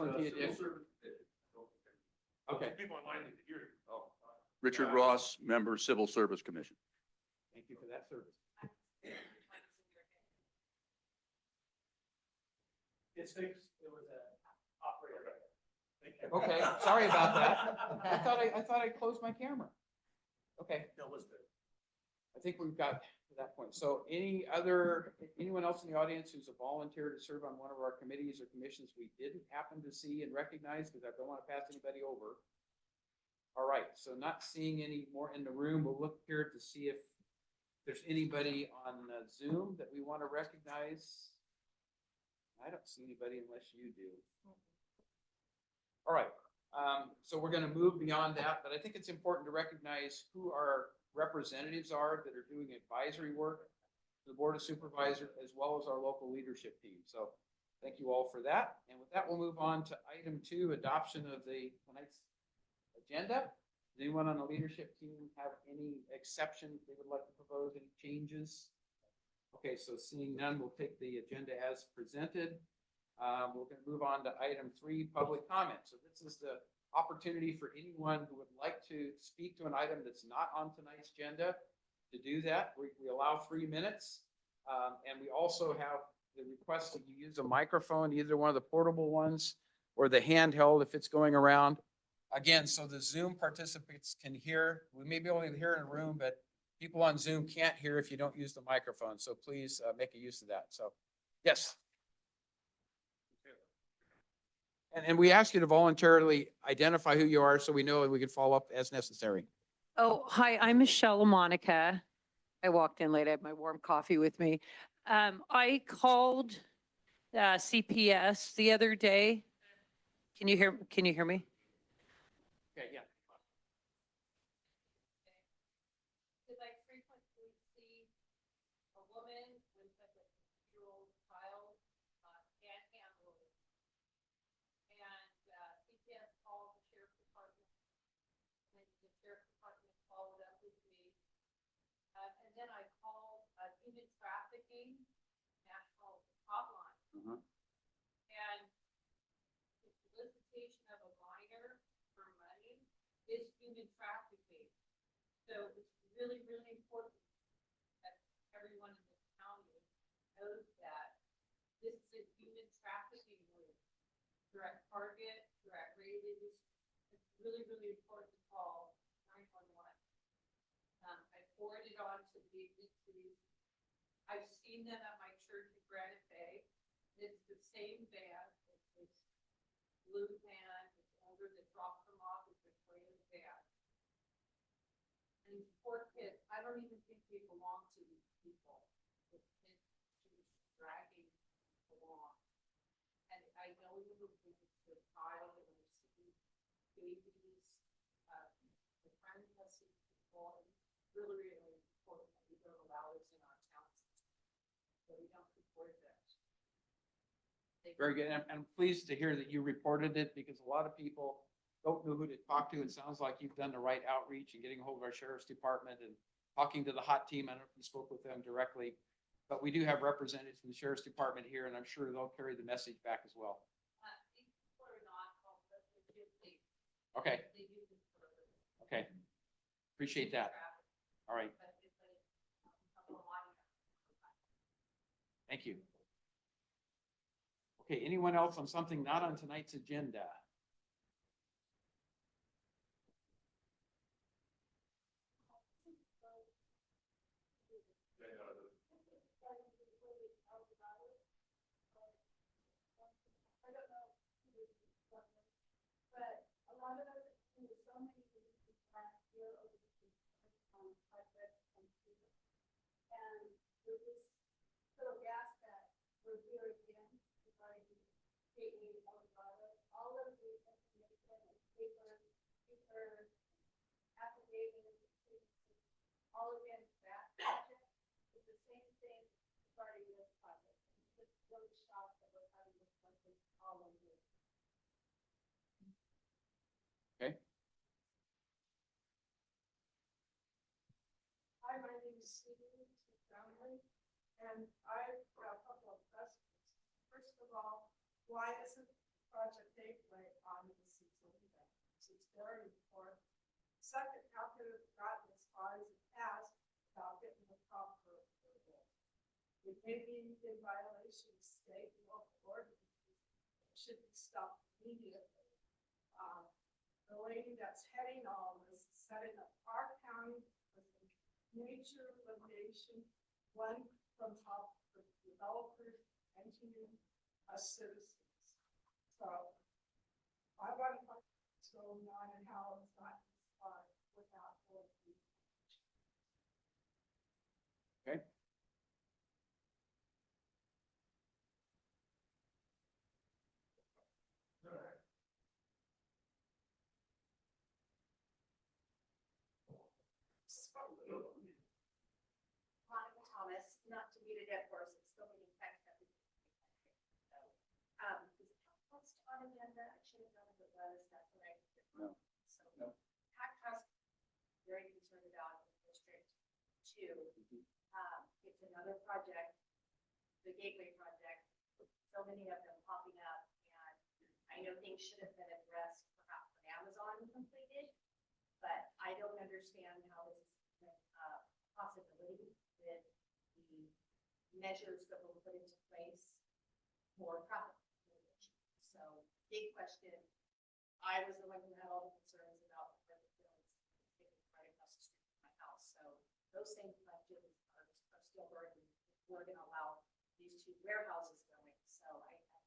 one to you, Dick. Okay, People online need to hear it. Oh. Richard Ross, member, Civil Service Commission. thank you for that service. It's fixed. It was a operator. Okay, sorry about that. I thought I closed my camera. Okay, That was good. I think we've got to that point. So anyone else in the audience who's a volunteer to serve on one of our committees or commissions we didn't happen to see and recognize, because I don't want to pass anybody over. All right, so not seeing any more in the room, we'll look here to see if there's anybody on Zoom that we want to recognize. I don't see anybody unless you do. All right, so we're going to move beyond that, but I think it's important to recognize who our representatives are that are doing advisory work to the Board of Supervisors, as well as our local leadership team. So thank you all for that. And with that, we'll move on to item 2, adoption of tonight's agenda. Does anyone on the leadership team have any exceptions they would like to propose, any changes? Okay, so seeing none, we'll take the agenda as presented. We're going to move on to item 3, public comment. So this is the opportunity for anyone who would like to speak to an item that's not on tonight's agenda to do that. We allow 3 minutes. And we also have the request that you use a microphone, either one of the portable ones or the handheld if it's going around. Again, so the Zoom participants can hear. We may be able to hear in a room, but people on Zoom can't hear if you don't use the microphone. So please make a use of that. So, yes. And we ask you to voluntarily identify who you are so we know and we can follow up as necessary. Oh, hi, I'm Michelle LaMonica. I walked in late. I had my warm coffee with me. I called CPS the other day. Can you hear me? Okay, yeah. Because I frequently see a woman with like a 2-year-old child can't handle it. And CPS called the sheriff's department, and the sheriff's department followed up with me. And then I called human trafficking national hotline. And the solicitation of a minor for money is human trafficking. So it's really, really important that everyone in this county knows that this is a human trafficking group. Direct target, direct rated. It's really, really important to call 911. I forwarded on to the agencies. I've seen them at my church in Granite Bay. It's the same van. It's this blue van. It's older that dropped them off with the Toyota van. And these poor kids, I don't even think they belong to these people. The kids just dragging along. And I know you would think it's the child and you see babies, the friends that see people. And it's really, really important that we don't allow this in our county. So we don't support this. Very good. And I'm pleased to hear that you reported it because a lot of people don't know who to talk to. It sounds like you've done the right outreach and getting a hold of our sheriff's department and talking to the hot team. I don't know if you spoke with them directly, but we do have representatives from the sheriff's department here, and I'm sure they'll carry the message back as well. These people are not called, but they do please. Okay. They do this for others. Okay. Appreciate that. All right. But it's a lot of. Thank you. Okay, anyone else on something not on tonight's agenda? But a lot of us, so many people last year over the project and with this little gas that we're here again regarding gateway Dorado, all of the information and paper affidavits, all against that project is the same thing regarding this project. It's just really shocked that we're having this project all over. Okay. Hi, my name is Susan Brownlee, and I've got a couple of questions. First of all, why isn't the project paid very important. Second, how could it have gotten as far as it has without getting the proper approval? It may be in violation of state and local ordinances, it should be stopped immediately. The lady that's heading all this is setting up our county with a major limitation, one from top of developers, engineers, us citizens. So I want to know what's going on and how it's gotten this far without board meeting. Okay. Monica Thomas, not to beat a dead horse, it's still being text that we. So, is it what's on agenda? I should have known if it was, that's what I. No. So, No. PAC Trust, very concerned about in District Two. It's another project, the Gateway project, so many of them popping up, and I know things should have been addressed perhaps when Amazon completed, but I don't understand how this is a possibility with the measures that were put into place for traffic regulation. So, big question. I was the one who had all the concerns about the fields right across the street from my house. So those same questions are still burdened. We're going to allow these two warehouses going. So I have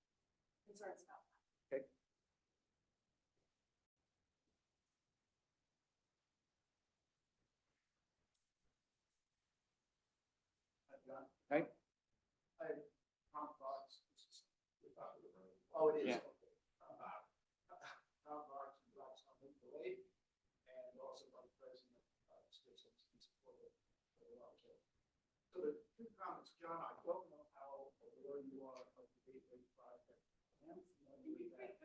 concerns about that. Okay. Right? Tom Fox. Oh, it is. Yeah. Okay. Tom Fox and Rob Summit, the late, and also Vice President, Station in support of the project. So the two comments, John, I don't know how aware you are of the Gateway project. I am familiar with that.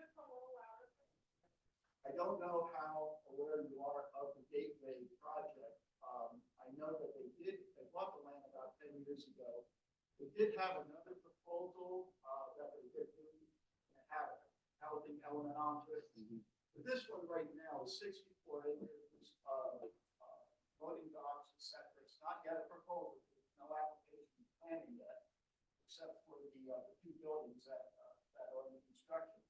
I don't know how aware you are of the Gateway project. I know that they bought the land about 10 years ago. They did have another proposal, that they did have a housing element onto it. But this one right now is 64 acres, loading docks, et cetera. It's not yet a proposal. There's no application planning yet, except for the two buildings that are in construction.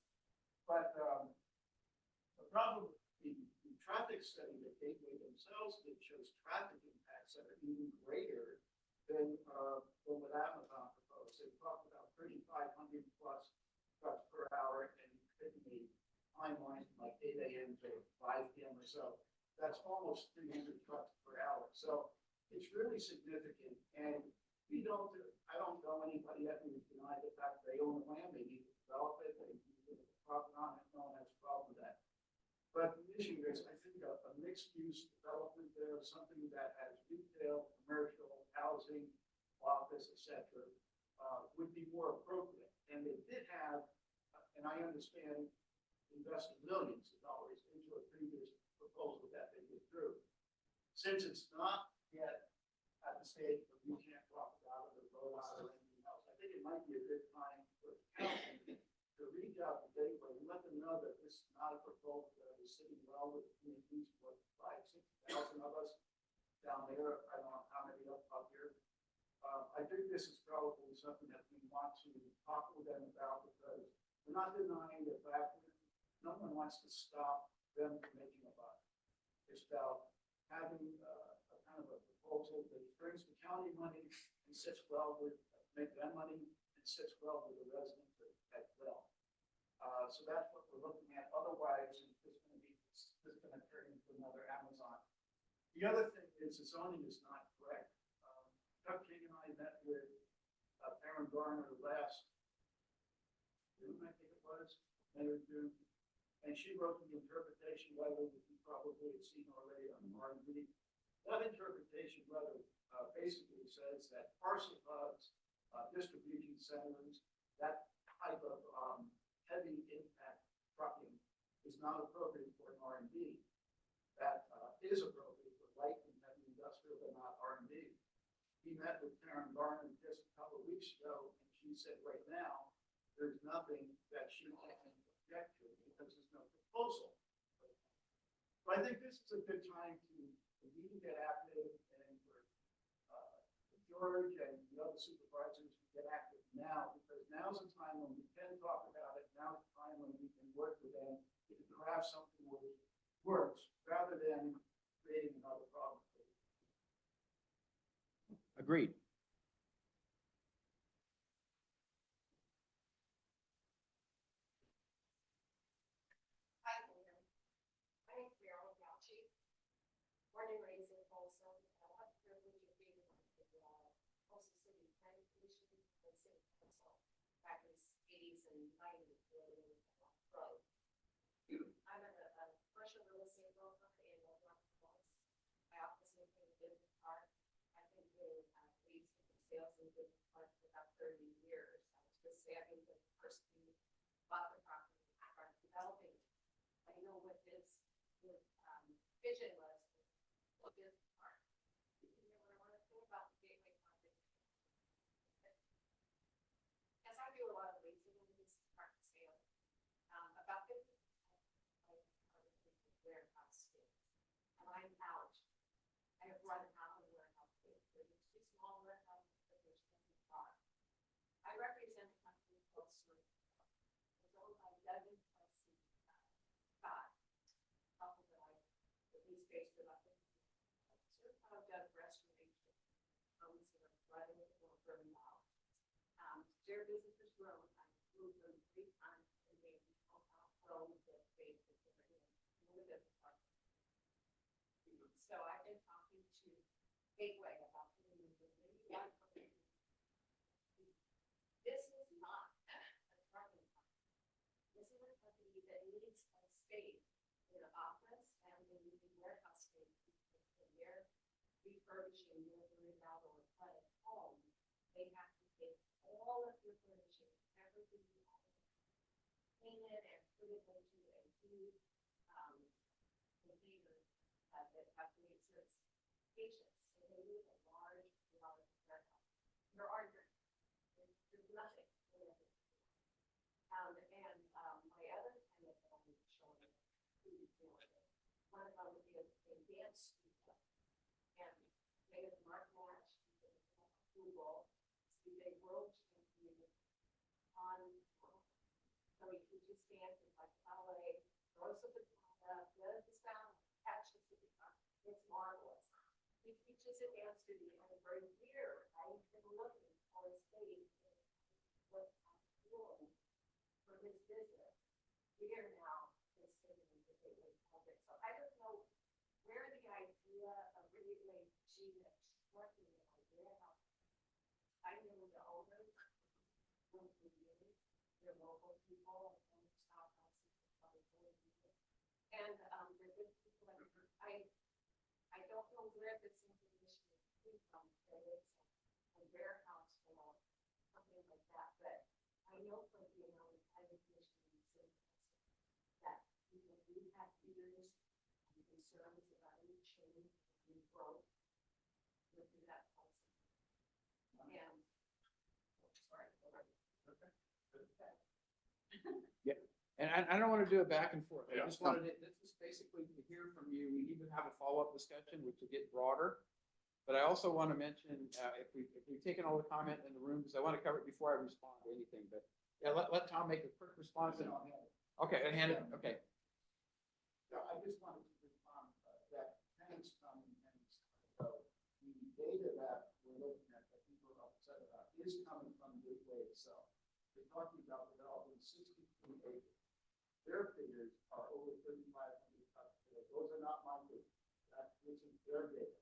But, the problem with the traffic study that Gateway themselves did shows traffic impacts that are even greater than what Amazon proposed. They talked about 3,500 plus trucks per hour and fitting a timeline from like 8 a.m. to 5 p.m. or so. That's almost 300 trucks per hour. So it's really significant. And I don't know anybody that would deny the fact they own the land, they need to develop it, they need to put a profit on it, no one has a problem with that. But the issue is, I think a mixed-use development there, something that has retail, commercial, housing, office, et cetera, would be more appropriate. And they did have, and I understand, invested millions of dollars into a previous proposal that they withdrew. Since it's not yet at the stage where you can't talk about it or vote on it or anything else, I think it might be a good time for the council to reach out to Gateway and let them know that this is not a proposal that is sitting well with the communities for 5,000-6,000 of us down there. I don't know how many up here. I think this is probably something that we want to talk with them about, because we're not denying the fact that no one wants to stop them from making a buck. It's about having a kind of a proposal that brings the county money and sits well with, make them money and sits well with the residents as well. So that's what we're looking at. Otherwise, it's just going to turn into another Amazon. The other thing is the zoning is not correct. Chuck King and I met with Aaron Garner last June, I think it was, May or June, and she wrote the interpretation letter that you probably have seen already on the RMV. That interpretation letter basically says that parcel hubs, distribution centers, that type of heavy impact trucking is not appropriate for an R&D. That is appropriate for light and heavy industrial, but not R&D. We met with Karen Garner just a couple of weeks ago, and she said right now, there's nothing that she can object to because there's no proposal. So I think this is a good time for you to get active and for George and the other supervisors to get active now, because now's the time when we can talk about it. Now's the time when we can work with them to craft something that works, rather than creating another problem. Agreed. Hi, Mayor. My name's Meryl Gauchi. Born and raised in Folsom. I had the privilege of being on the Folsom City Planning Commission and City Council back in the 80s and 90s. Road. I'm a commercial real estate broker in North Florida. My office is in the business park. I've been doing leads and sales in the business park for about 30 years. I was just savvy the person who bought the property and started developing. I know what his vision was for this park. You know what I want to say about the gateway project? As I do a lot of leasing in this park sale, about 50% of the warehouse space. And I'm out. I have run out of warehouse space. There's two small warehouses, but there's 25. I represent a company called Smith. It's owned by Doug and Kelsey Scott. Couple that I at least based about 50. Certified Doug Restoration owns it right away for $1 billion. Their business has grown. I moved them 3 times and they outgrown the space that they're in the business park. So I've been talking to Gateway about putting in maybe one company. This is not a parking lot. This is a company that needs a space in an office and they need a warehouse space. When they're refurbishing your $1 million home, they have to take all of your furnishing, everything you have, clean it and put it into a huge container that have to meet certain patients. So they need a large warehouse. There are none. There's nothing. And my other tenant that I'm showing you, one of them is a dance studio. And they have Mark Match, Google, is a world champion on, so he can just dance in like ballet, throws the guitar, does the sound, catches the guitar. It's marvelous. He teaches a dance studio and for a year, I've been looking for a space what I'm doing for his business. We are now considering the gateway project. So I don't know where the idea of really Gina working in my warehouse. I know the owners, they're local people, and stop houses, and they're good people. I don't know where this information came from, that it's a warehouse or something like that, but I know from being on the planning commission in the city that people do have fears and concerns about any change and growth within that policy. And, sorry. Yeah, and I don't want to do it back and forth. I Yeah. just wanted it, this is basically to hear from you. We need to have a follow-up discussion, which will get broader. But I also want to mention, if we've taken all the comment in the room, because I want to cover it before I respond to anything, but yeah, let Tom make a quick response. And okay, and hand it, okay. Yeah, I just wanted to respond that tenants come and tenants go. The data that we're looking at, that people are upset about, is coming from Gateway itself. They're talking about developing 63 acres. Their figures are over 3,500 customers. Those are not my figures. This is their data.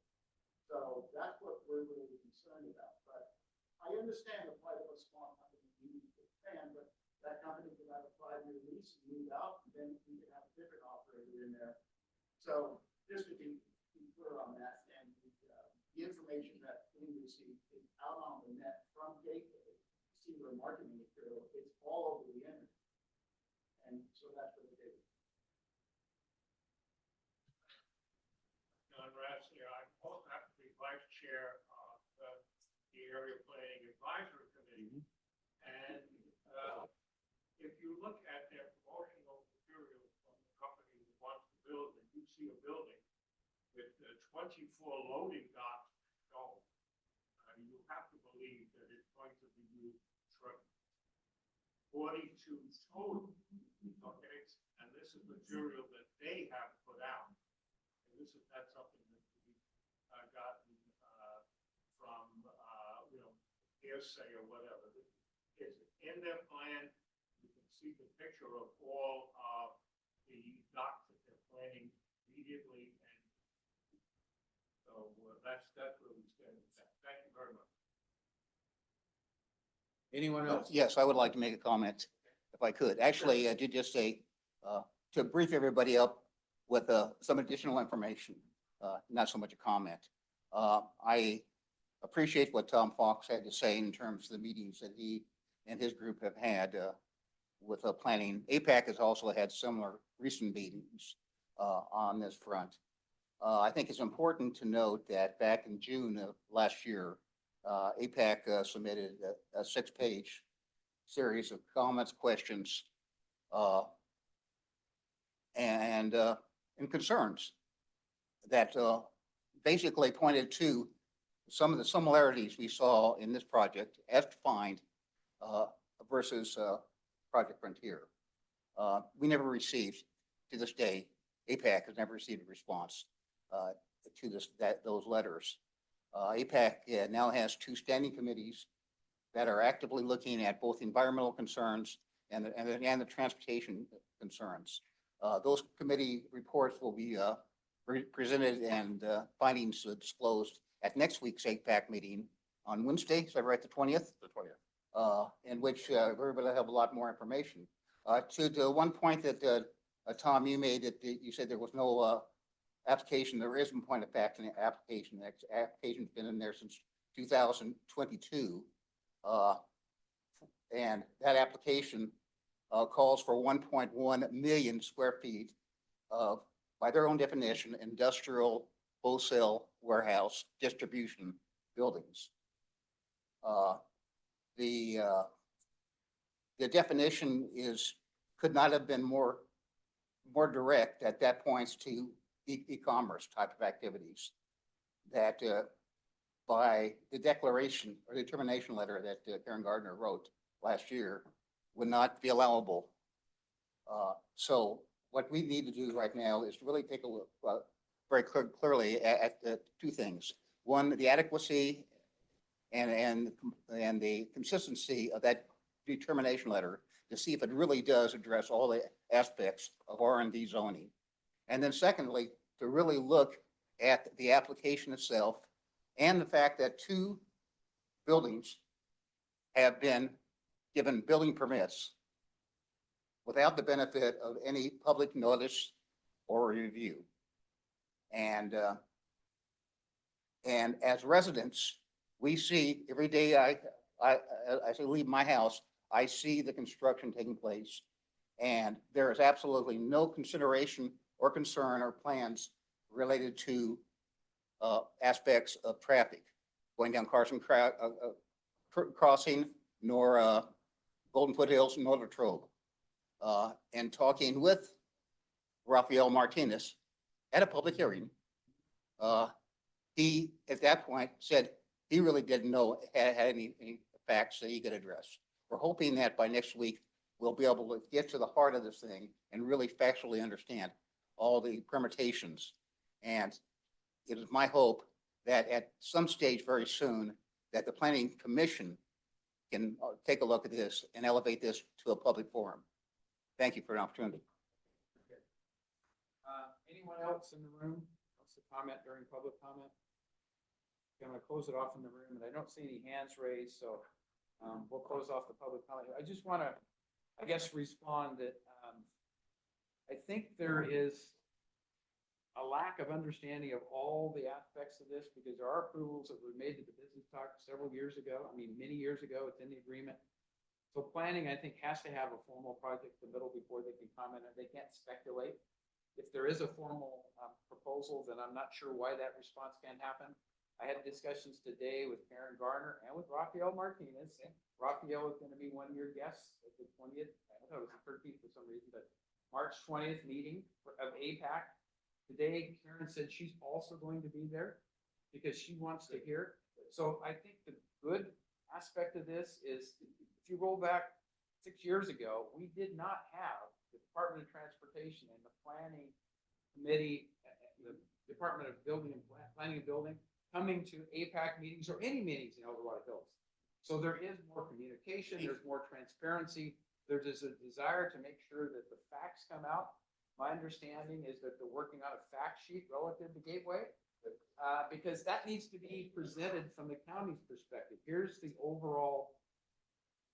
So that's what we're really concerned about. But I understand the plight of a small company needing to expand, but that company could have a 5-year lease and move out, and then we could have a different operator in there. So just to be clear on that, and the information that we received is out on the net from Gateway, see their marketing material, it's all over the internet. And so that's what it is. John Rassi, I'm also happen to be vice chair of the Area Planning Advisory Committee. And if you look at their promotional materials from the company that wants to build, and you see a 24 loading docks go, you have to believe that it's going to be used for 42 total, okay? And this is material that they have put out. And that's something that we gotten from, hearsay or whatever. It's in their plan. You can see the picture of all of the docks that they're planning immediately, and so that's where we stand with that. Thank you very much. Anyone else? Yes, I would like to make a comment if I could. Actually, I did just say, to brief everybody up with some additional information, not so much a comment. I appreciate what Tom Fox had to say in terms of the meetings that he and his group have had with planning. APAC has also had similar recent meetings on this front. I think it's important to note that back in June of last year, APAC submitted a 6-page series of comments, questions, and concerns that basically pointed to some of the similarities we saw in this project as defined versus Project Frontier. We never received, to this day, APAC has never received a response to those letters. APAC now has 2 standing committees that are actively looking at both environmental concerns and the transportation concerns. Those committee reports will be presented and findings disclosed at next week's APAC meeting on Wednesday. Is that right, the 20th? The 20th. In which everybody will have a lot more information. To the one point that Tom, you made, that you said there was no application. There is one point of fact in the application. The application's been in there since 2022. And that application calls for 1.1 million square feet of, by their own definition, industrial wholesale warehouse distribution buildings. The definition could not have been more direct. That points to e-commerce type of activities that by the declaration or determination letter that Karen Gardner wrote last year would not be allowable. So what we need to do right now is really take a look very clearly at the 2 things. One, the adequacy and the consistency of that determination letter to see if it really does address all the aspects of R&D zoning. And then secondly, to really look at the application itself and the fact that 2 buildings have been given building permits without the benefit of any public notice or review. And as residents, we see every day I leave my house, I see the construction taking place, and there is absolutely no consideration or concern or plans related to aspects of traffic going down Carson Crossing, nor Golden Foothills, nor Latrobe. And talking with Rafael Martinez at a public hearing, he at that point said he really didn't know had any facts that he could address. We're hoping that by next week we'll be able to get to the heart of this thing and really factually understand all the permutations. And it is my hope that at some stage very soon that the Planning Commission can take a look at this and elevate this to a public forum. Thank you for an opportunity. Anyone else in the room wants to comment during public comment? I'm going to close it off in the room, and I don't see any hands raised, so we'll close off the public comment. I just want to, I guess, respond that I think there is a lack of understanding of all the aspects of this, because there are approvals that were made to the business talk several years ago. I mean, many years ago, it's in the agreement. So planning, I think, has to have a formal project submittal before they can comment, and they can't speculate. If there is a formal proposal, then I'm not sure why that response can't happen. I had discussions today with Karen Gardner and with Rafael Martinez. Rafael is going to be one of your guests at the 20th. I thought it was the 13th for some reason, but March 20th meeting of APAC. Today, Karen said she's also going to be there because she wants to hear. So I think the good aspect of this is, if you roll back 6 years ago, we did not have the Department of Transportation and the Planning Committee, the Department of Building and Planning and Building, coming to APAC meetings or any meetings in El Dorado Hills. So there is more communication, there's more transparency, there's a desire to make sure that the facts come out. My understanding is that they're working on a fact sheet relative to Gateway, because that needs to be presented from the county's perspective. Here's the overall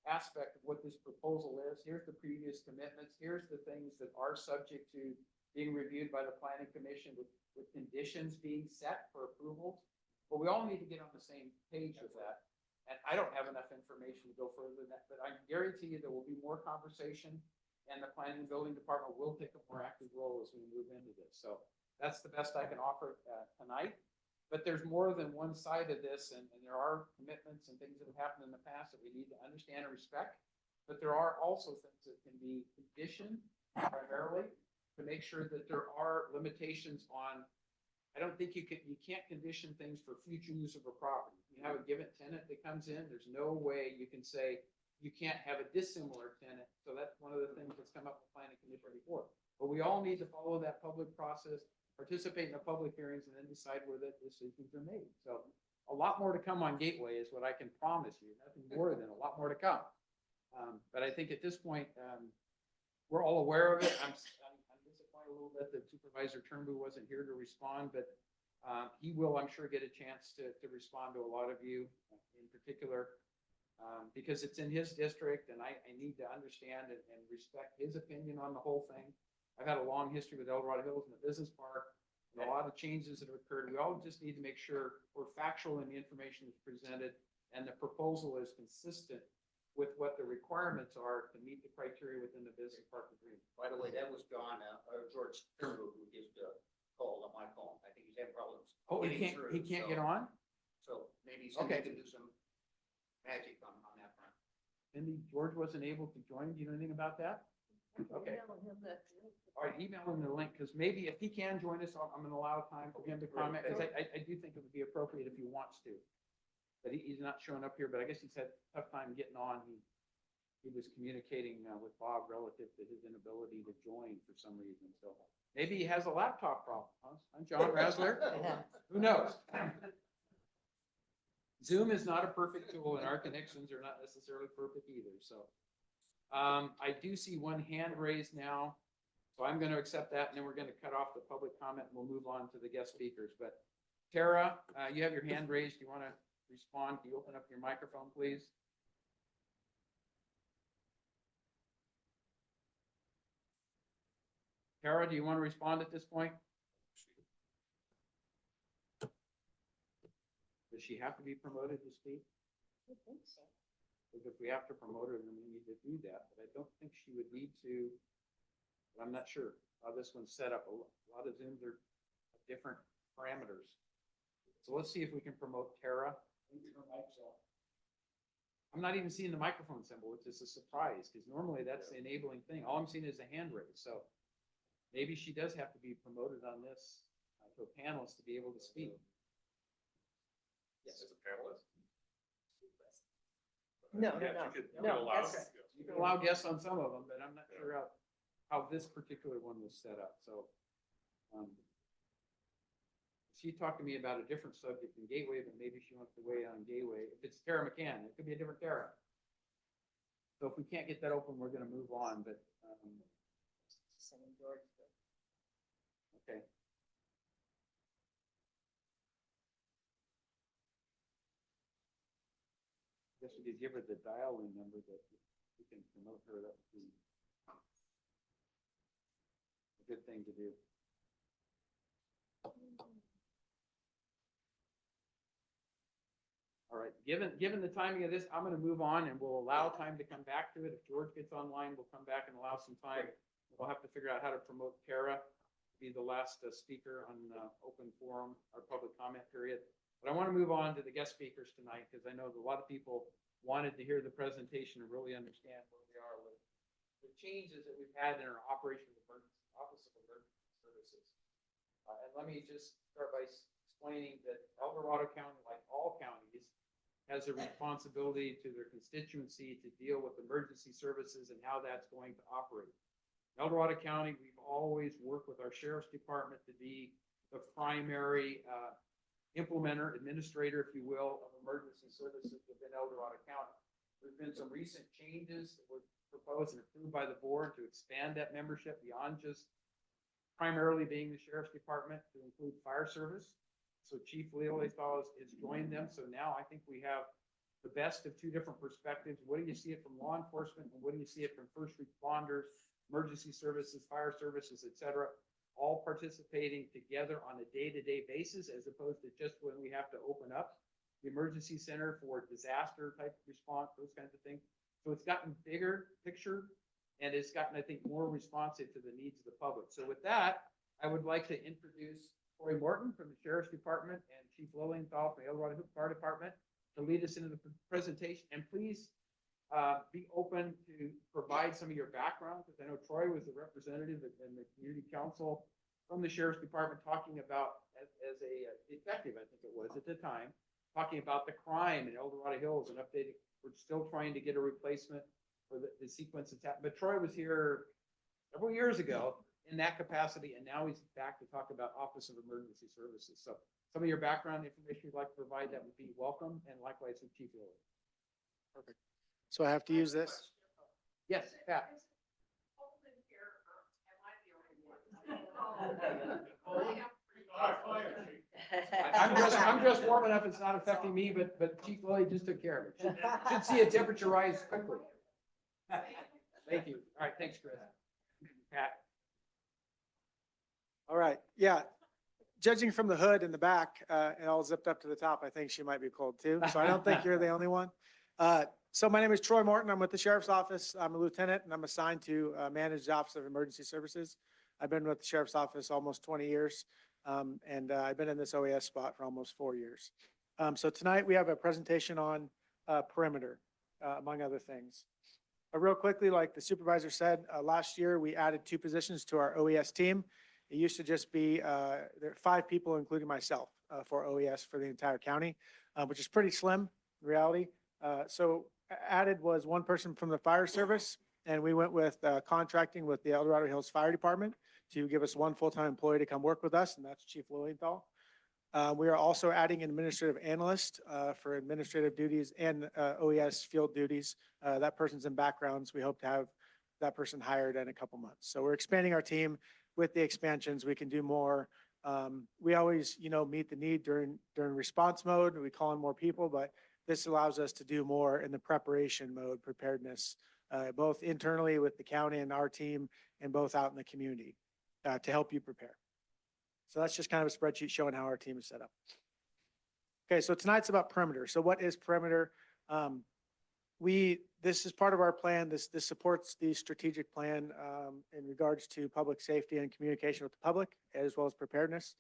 aspect of what this proposal is. Here's the previous commitments. Here's the things that are subject to being reviewed by the planning commission with conditions being set for approval. But we all need to get on the same page with that. And I don't have enough information to go further than that, but I guarantee you there will be more conversation, and the planning and building department will take a more active role as we move into this. So that's the best I can offer tonight. But there's more than one side of this, and there are commitments and things that have happened in the past that we need to understand and respect. But there are also things that can be conditioned primarily to make sure that there are limitations on. I don't think you can't condition things for future use of a property. You have a given tenant that comes in, there's no way you can say you can't have a dissimilar tenant. So that's one of the things that's come up with planning commission before. But we all need to follow that public process, participate in the public hearings, and then decide where the decisions are made. So a lot more to come on Gateway is what I can promise you, nothing more than a lot more to come. But I think at this point, we're all aware of it. I'm disappointed a little bit that Supervisor Turnbull wasn't here to respond, but he will, I'm sure, get a chance to respond to a lot of you in particular, because it's in his district, and I need to understand and respect his opinion on the whole thing. I've had a long history with El Dorado Hills and the business park, and a lot of changes that have occurred. We all just need to make sure we're factual in the information that's presented, and the proposal is consistent with what the requirements are to meet the criteria within the business park agreement. By the way, that was John, George Turnbull, who just called on my phone. I think he's having problems. Oh, he getting can't, through, he can't so- get on? So maybe somebody Okay. can do some magic on that front. Cindy, George wasn't able to join. Do you know anything about that? Okay. All right, email him the link, because maybe if he can join us, I'm gonna allow time for him to comment, because I do think it would be appropriate if he wants to. But he's not showing up here, but I guess he's had a tough time getting on. He was communicating with Bob relative to his inability to join for some reason, so maybe he has a laptop problem, huh? I'm John Razzler. Who knows? Zoom is not a perfect tool, and our connections are not necessarily perfect either, so. I do see one hand raised now, so I'm gonna accept that, and then we're gonna cut off the public comment, and we'll move on to the guest speakers. But Tara, you have your hand raised. You wanna respond? Can you open up your microphone, please? Tara, do you want to respond at this point? Does she have to be promoted to speak? I think so. Because if we have to promote her, then we need to do that, but I don't think she would need to. But I'm not sure how this one's set up. A lot of Zooms are different parameters. So let's see if we can promote Tara. I'm not even seeing the microphone symbol, which is a surprise, because normally that's the enabling thing. All I'm seeing is a hand raise, so maybe she does have to be promoted on this to a panelist to be able to speak. As a panelist? No, Yeah, no, you could no, allow that's- it. You can allow guests on some of them, but I'm not sure how this particular one was set up, so. She talked to me about a different subject in Gateway, but maybe she wants to weigh on Gateway. If it's Tara McCann, it could be a different Tara. So if we can't get that open, we're gonna move on, but, okay. Guess we could give her the dial-in number that we can promote her. That would be a good thing to do. All right, given the timing of this, I'm gonna move on, and we'll allow time to come back to it. If George gets online, we'll come back and allow some time. We'll have to figure out how to promote Tara to be the last speaker on open forum, our public comment period. But I want to move on to the guest speakers tonight, because I know that a lot of people wanted to hear the presentation and really understand where we are with the changes that we've had in our operation of emergency, Office of Emergency Services. let me just start by explaining that El Dorado County, like all counties, has a responsibility to their constituency to deal with emergency services and how that's going to operate. In El Dorado County, we've always worked with our sheriff's department to be the primary implementer, administrator, if you will, of emergency services within El Dorado County. There's been some recent changes that were proposed and approved by the board to expand that membership beyond just primarily being the sheriff's department to include fire service. So Chief Lilienthal has joined them. So now I think we have the best of two different perspectives. What do you see it from law enforcement and what do you see it from first responders, emergency services, fire services, et cetera, all participating together on a day-to-day basis, as opposed to just when we have to open up the emergency center for disaster type response, those kinds of things. So it's gotten bigger picture and it's gotten, I think, more responsive to the needs of the public. So with that, I would like to introduce Troy Morton from the Sheriff's Department and Chief Lilienthal from the El Dorado Fire Department to lead us into the presentation. And please be open to provide some of your background, because I know Troy was the representative in the community council from the Sheriff's Department talking about, as a detective, I think it was at the time, talking about the crime in El Dorado Hills and updating. We're still trying to get a replacement for the sequence that's happened. But Troy was here several years ago in that capacity, and now he's back to talk about Office of Emergency Services. So some of your background information you'd like to provide, that would be welcome, and likewise with Chief Lilly. Perfect. So I have to use this? Yes, Pat. I'm just warming up. It's not affecting me, but Chief Lilly just took care of it. Should see a temperature rise quickly. Thank you. All right, thanks, Chris. Pat. All right, yeah. Judging from the hood in the back, and all zipped up to the top, I think she might be cold too. So I don't think you're the only one. So my name is Troy Morton. I'm with the Sheriff's Office. I'm a lieutenant and I'm assigned to manage the Office of Emergency Services. I've been with the Sheriff's Office almost 20 years. And I've been in this OAS spot for almost 4 years. So tonight we have a presentation on perimeter, among other things. Real quickly, like the supervisor said, last year we added 2 positions to our OES team. It used to just be there are 5 people, including myself, for OES for the entire county, which is pretty slim in reality. So added was 1 person from the fire service, and we went with contracting with the El Dorado Hills Fire Department to give us 1 full-time employee to come work with us, and that's Chief Lilienthal. We are also adding an administrative analyst for administrative duties and OES field duties. That person's in backgrounds. We hope to have that person hired in a couple months. So we're expanding our team. With the expansions, we can do more. We always, meet the need during response mode. We call in more people, but this allows us to do more in the preparation mode, preparedness, both internally with the county and our team, and both out in the community to help you prepare. So that's just kind of a spreadsheet showing how our team is set up. Okay, so tonight's about perimeter. So what is perimeter? This is part of our plan. This supports the strategic plan in regards to public safety and communication with the public, as well as preparedness.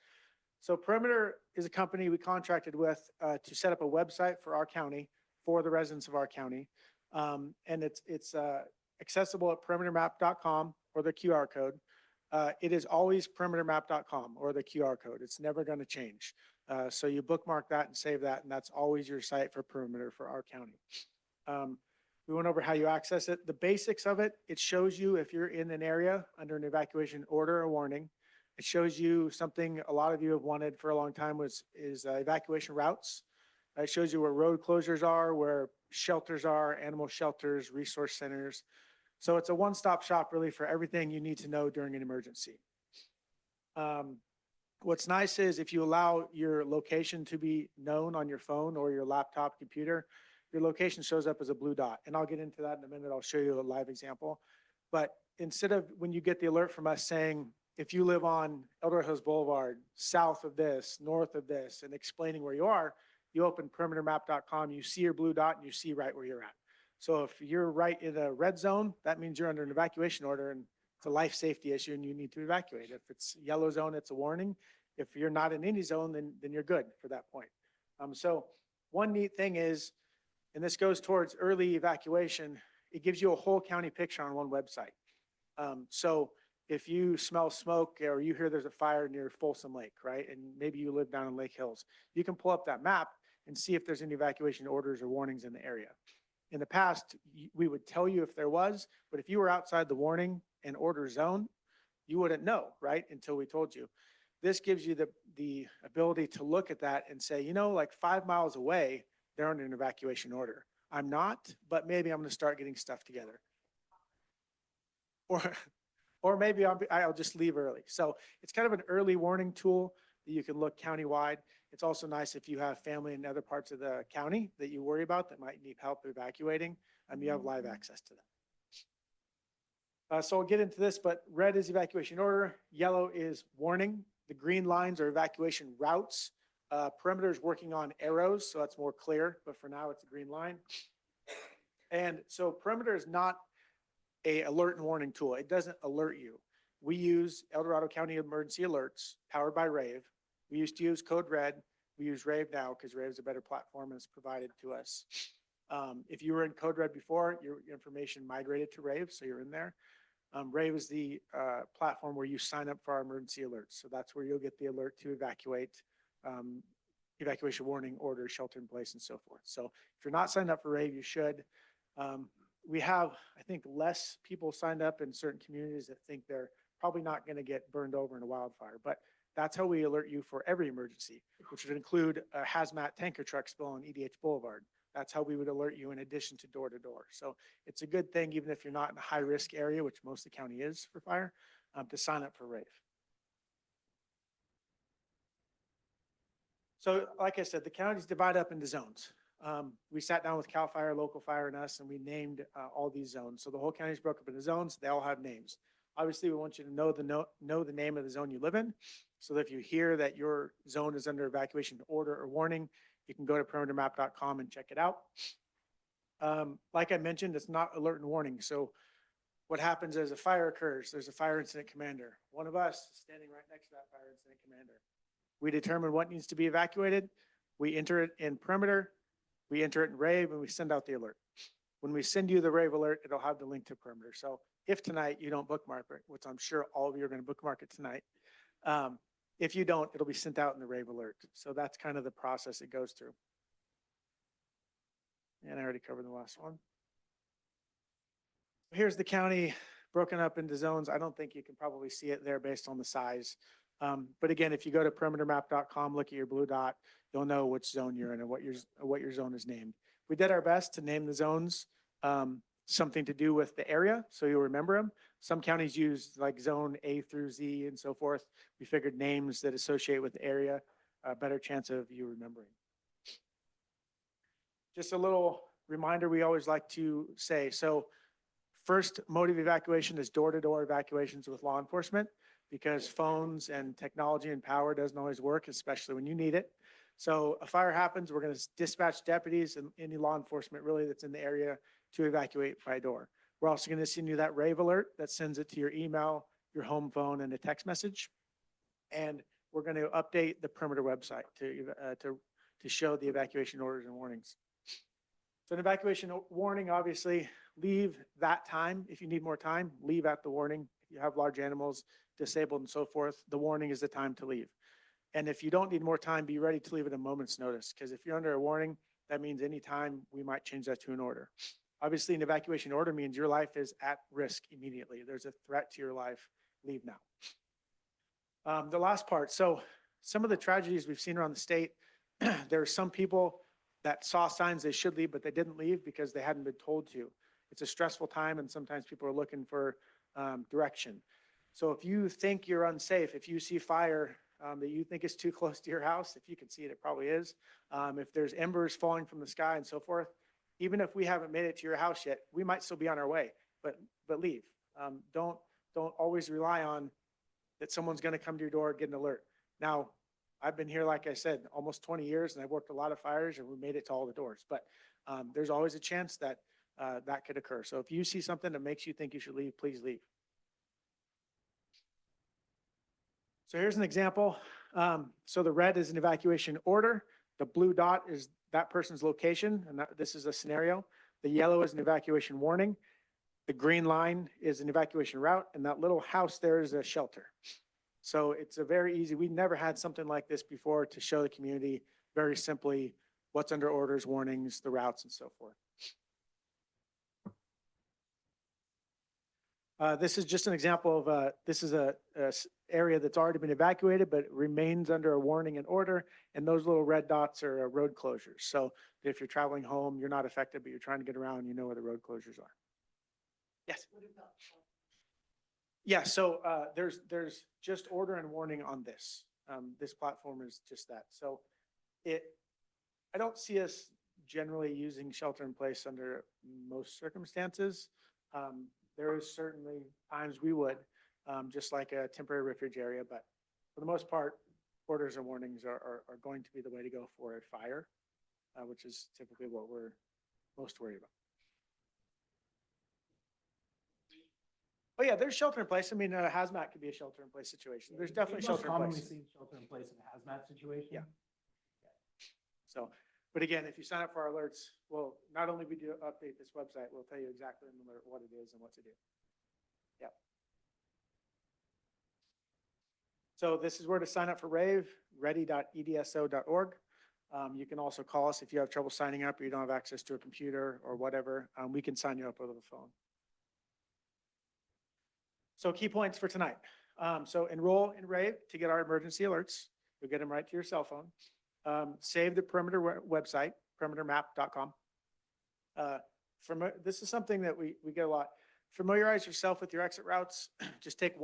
So Perimeter is a company we contracted with to set up a website for our county, for the residents of our county. And it's accessible at perimetermap.com or the QR code. It is always perimetermap.com or the QR code. It's never going to change. So you bookmark that and save that, and that's always your site for Perimeter for our county. We went over how you access it. The basics of it, it shows you if you're in an area under an evacuation order or warning. It shows you something a lot of you have wanted for a long time is evacuation routes. It shows you where road closures are, where shelters are, animal shelters, resource centers. So it's a one-stop shop really for everything you need to know during an emergency. What's nice is if you allow your location to be known on your phone or your laptop computer, your location shows up as a blue dot. And I'll get into that in a minute. I'll show you a live example. But instead of when you get the alert from us saying, if you live on El Dorado Hills Boulevard, south of this, north of this, and explaining where you are, you open perimetermap.com, you see your blue dot, and you see right where you're at. So if you're right in a red zone, that means you're under an evacuation order and it's a life safety issue and you need to evacuate. If it's yellow zone, it's a warning. If you're not in any zone, then you're good for that point. So one neat thing is, and this goes towards early evacuation, it gives you a whole county picture on one website. So if you smell smoke or you hear there's a fire near Folsom Lake, right? And maybe you live down in Lake Hills, you can pull up that map and see if there's any evacuation orders or warnings in the area. In the past, we would tell you if there was, but if you were outside the warning and order zone, you wouldn't know, right? Until we told you. This gives you the ability to look at that and say, like 5 miles away, they're under an evacuation order. I'm not, but maybe I'm going to start getting stuff together. Or maybe I'll just leave early. So it's kind of an early warning tool that you can look countywide. It's also nice if you have family in other parts of the county that you worry about that might need help evacuating, you have live access to them. So I'll get into this, but red is evacuation order, yellow is warning. The green lines are evacuation routes. Perimeter is working on arrows, so that's more clear, but for now it's a green line. And so perimeter is not a alert and warning tool. It doesn't alert you. We use El Dorado County Emergency Alerts powered by Rave. We used to use Code Red. We use Rave now because Rave is a better platform and it's provided to us. If you were in Code Red before, your information migrated to Rave, so you're in there. Rave is the platform where you sign up for our emergency alerts. So that's where you'll get the alert to evacuate, evacuation warning, order, shelter in place, and so forth. So if you're not signed up for Rave, you should. We have, I think, less people signed up in certain communities that think they're probably not going to get burned over in a wildfire, but that's how we alert you for every emergency, which would include a hazmat tanker truck spill on EDH Boulevard. That's how we would alert you in addition to door to door. So it's a good thing, even if you're not in a high risk area, which most of the county is for fire, to sign up for Rave. So like I said, the county's divided up into zones. We sat down with CAL FIRE, local fire, and us, and we named all these zones. So the whole county is broken up into zones. They all have names. Obviously, we want you to know the name of the zone you live in. So that if you hear that your zone is under evacuation order or warning, you can go to perimetermap.com and check it out. Like I mentioned, it's not alert and warning. So what happens is a fire occurs. There's a fire incident commander. One of us is standing right next to that fire incident commander. We determine what needs to be evacuated. We enter it in perimeter. We enter it in Rave, and we send out the alert. When we send you the Rave alert, it'll have the link to perimeter. So if tonight you don't bookmark it, which I'm sure all of you are going to bookmark it tonight, if you don't, it'll be sent out in the Rave alert. So that's kind of the process it goes through. And I already covered the last one. Here's the county broken up into zones. I don't think you can probably see it there based on the size. But again, if you go to perimetermap.com, look at your blue dot, you'll know which zone you're in and what your zone is named. We did our best to name the zones something to do with the area, so you'll remember them. Some counties use like zone A through Z and so forth. We figured names that associate with the area, a better chance of you remembering. Just a little reminder we always like to say. So first mode of evacuation is door-to-door evacuations with law enforcement, because phones and technology and power doesn't always work, especially when you need it. So a fire happens, we're going to dispatch deputies and any law enforcement really that's in the area to evacuate by door. We're also going to send you that Rave alert that sends it to your email, your home phone, and a text message. And we're going to update the perimeter website to show the evacuation orders and warnings. So an evacuation warning, obviously, leave that time. If you need more time, leave at the warning. If you have large animals, disabled and so forth, the warning is the time to leave. And if you don't need more time, be ready to leave at a moment's notice, because if you're under a warning, that means anytime we might change that to an order. Obviously, an evacuation order means your life is at risk immediately. There's a threat to your life, leave now. The last part, so some of the tragedies we've seen around the state, there are some people that saw signs they should leave, but they didn't leave because they hadn't been told to. It's a stressful time, and sometimes people are looking for direction. So if you think you're unsafe, if you see fire that you think is too close to your house, if you can see it, it probably is. If there's embers falling from the sky and so forth, even if we haven't made it to your house yet, we might still be on our way, but leave. Don't always rely on that someone's going to come to your door and get an alert. Now, I've been here, like I said, almost 20 years, and I've worked a lot of fires, and we made it to all the doors. But there's always a chance that that could occur. So if you see something that makes you think you should leave, please leave. So here's an example. So the red is an evacuation order. The blue dot is that person's location, and this is a scenario. The yellow is an evacuation warning. The green line is an evacuation route, and that little house there is a shelter. So it's a very easy, we never had something like this before to show the community very simply what's under orders, warnings, the routes, and so forth. This is just an example of, this is a area that's already been evacuated, but it remains under a warning and order. And those little red dots are road closures. So if you're traveling home, you're not affected, but you're trying to get around, you know where the road closures are. Yes. Yeah, so there's just order and warning on this. This platform is just that. So I don't see us generally using shelter in place under most circumstances. There is certainly times we would, just like a temporary refuge area, but for the most part, orders and warnings are going to be the way to go for a fire, which is typically what we're most worried about. Oh yeah, there's shelter in place. I mean, a hazmat could be a shelter in place situation. There's definitely shelter in place. Commonly seen shelter in place in a hazmat situation. Yeah. So, but again, if you sign up for our alerts, well, not only we do update this website, we'll tell you exactly in the alert what it is and what to do. Yep. So this is where to sign up for RAVE, ready.edso.org. You can also call us if you have trouble signing up or you don't have access to a computer or whatever. We can sign you up over the phone. So key points for tonight. So enroll in RAVE to get our emergency alerts. You'll get them right to your cell phone. Save the perimeter website, perimetermap.com. This is something that we get a lot. Familiarize yourself with your exit routes. Just take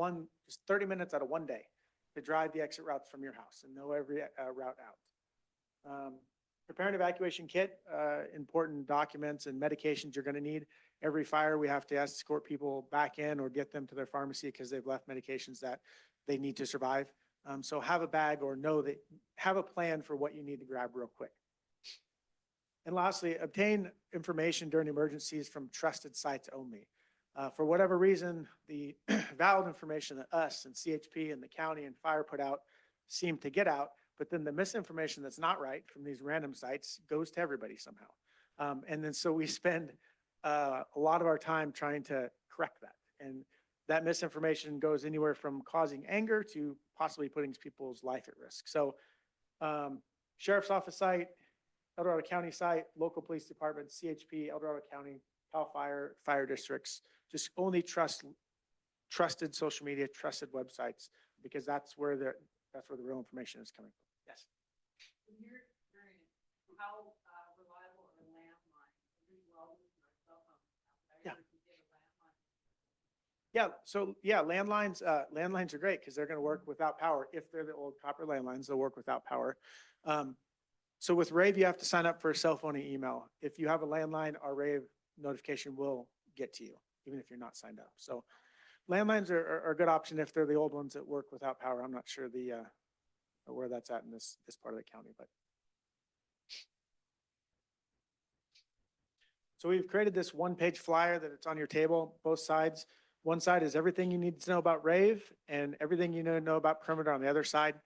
just 30 minutes out of one day to drive the exit routes from your house and know every route out. Prepare an evacuation kit, important documents and medications you're going to need. Every fire, we have to escort people back in or get them to their pharmacy because they've left medications that they need to survive. So have a bag or have a plan for what you need to grab real quick. And lastly, obtain information during emergencies from trusted sites only. For whatever reason, the valid information that us and CHP and the county and fire put out seem to get out, but then the misinformation that's not right from these random sites goes to everybody somehow. And then so we spend a lot of our time trying to correct that. And that misinformation goes anywhere from causing anger to possibly putting people's life at risk. So Sheriff's Office site, El Dorado County site, local police department, CHP, El Dorado County, CAL FIRE, fire districts, just only trusted social media, trusted websites, because that's where the real information is coming from. Yes. In your experience, how reliable are landlines? Pretty well with my cell phone. Yeah. If you get a landline. Yeah, so yeah, landlines are great because they're going to work without power. If they're the old copper landlines, they'll work without power. So with RAVE, you have to sign up for a cell phone and email. If you have a landline, our RAVE notification will get to you, even if you're not signed up. So landlines are a good option if they're the old ones that work without power. I'm not sure where that's at in this part of the county, but. So we've created this one-page flyer that it's on your table, both sides. One side is everything you need to know about RAVE and everything you need to know about perimeter on the other side.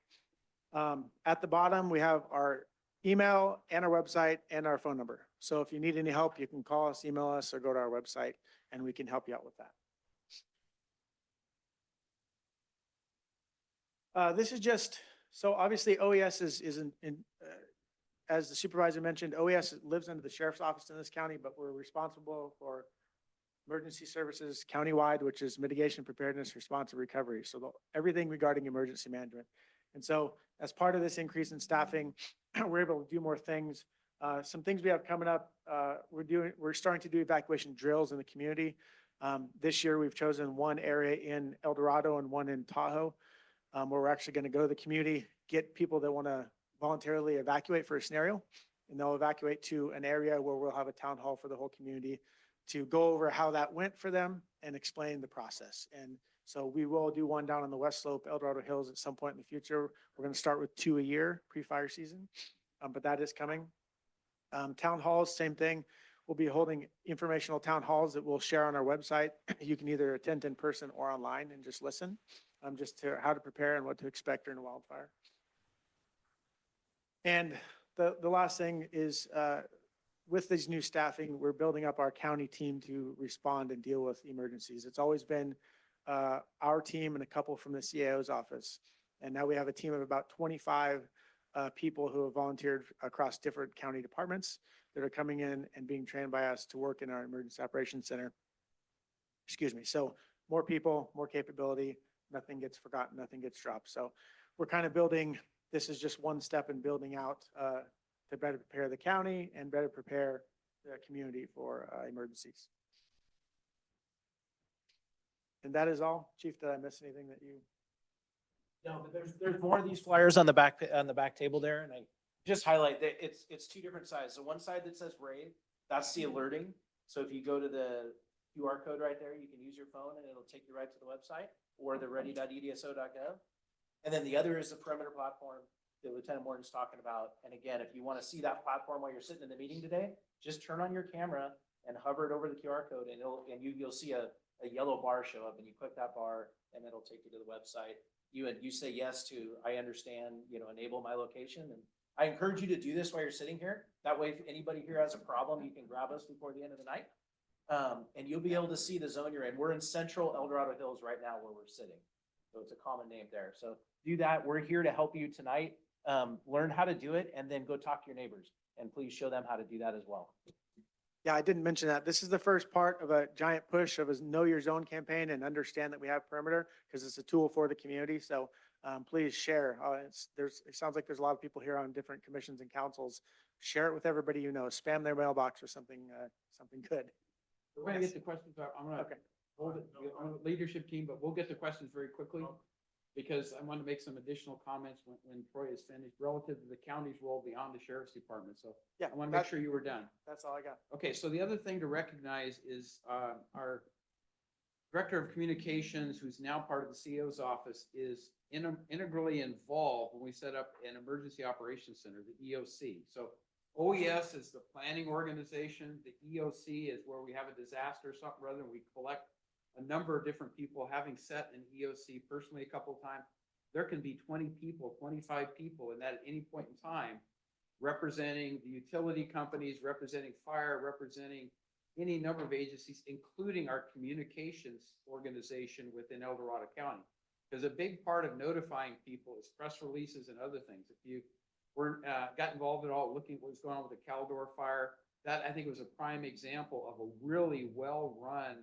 At the bottom, we have our email and our website and our phone number. So if you need any help, you can call us, email us, or go to our website and we can help you out with that. This is just, so obviously OES is as the supervisor mentioned, OES lives under the sheriff's office in this county, but we're responsible for emergency services countywide, which is mitigation, preparedness, response, and recovery. So everything regarding emergency management. And so as part of this increase in staffing, we're able to do more things. Some things we have coming up, we're starting to do evacuation drills in the community. This year we've chosen one area in El Dorado and one in Tahoe, where we're actually going to go to the community, get people that want to voluntarily evacuate for a scenario, and they'll evacuate to an area where we'll have a town hall for the whole community to go over how that went for them and explain the process. And so we will do one down on the West Slope, El Dorado Hills at some point in the future. We're going to start with 2 a year pre-fire season, but that is coming. Town halls, same thing. We'll be holding informational town halls that we'll share on our website. You can either attend in person or online and just listen, just to how to prepare and what to expect during a wildfire. And the last thing is with this new staffing, we're building up our county team to respond and deal with emergencies. It's always been our team and a couple from the CAO's office. And now we have a team of about 25 people who have volunteered across different county departments that are coming in and being trained by us to work in our emergency operations center. Excuse me. So more people, more capability, nothing gets forgotten, nothing gets dropped. So we're kind of building, this is just one step in building out to better prepare the county and better prepare the community for emergencies. And that is all. Chief, did I miss anything that you? No, but there's more of these flyers on the back table there, and I just highlight that it's two different sides. So one side that says rave, that's the alerting. So if you go to the QR code right there, you can use your phone and it'll take you right to the website or the ready.edso.gov. And then the other is the perimeter platform that Lieutenant Morton's talking about. And again, if you want to see that platform while you're sitting in the meeting today, just turn on your camera and hover it over the QR code, and you'll see a yellow bar show up, and you click that bar and it'll take you to the website. You say yes to, I understand, enable my location. And I encourage you to do this while you're sitting here. That way, if anybody here has a problem, you can grab us before the end of the night. And you'll be able to see the zone you're in. We're in central El Dorado Hills right now where we're sitting. So it's a common name there. So do that. We're here to help you tonight. Learn how to do it and then go talk to your neighbors, and please show them how to do that as well. Yeah, I didn't mention that. This is the first part of a giant push of a Know Your Zone campaign, and understand that we have perimeter because it's a tool for the community. So please share. It sounds like there's a lot of people here on different commissions and councils. Share it with everybody you know. Spam their mailbox with something good. We're gonna get the questions. I'm gonna Okay. hold it on the leadership team, but we'll get the questions very quickly, because I want to make some additional comments when Troy is finished relative to the county's role beyond the sheriff's department. So Yeah, I want to make sure you were done. that's all I got. Okay, so the other thing to recognize is our Director of Communications, who's now part of the CEO's office, is integrally involved when we set up an Emergency Operations Center, the EOC. So OES is the planning organization. The EOC is where we have a disaster or something, rather than we collect a number of different people. Having set an EOC personally a couple of times, there can be 20 people, 25 people in that at any point in time, representing the utility companies, representing fire, representing any number of agencies, including our communications organization within El Dorado County. Because a big part of notifying people is press releases and other things. If you got involved at all looking at what was going on with the Caldor fire, that I think was a prime example of a really well-run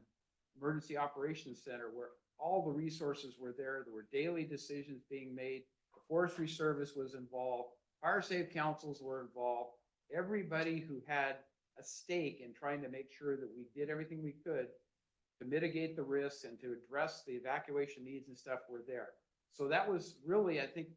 emergency operations center where all the resources were there. There were daily decisions being made. The Forestry Service was involved. Fire Safe Councils were involved. Everybody who had a stake in trying to make sure that we did everything we could to mitigate the risks and to address the evacuation needs and stuff were there. So that was really, I think,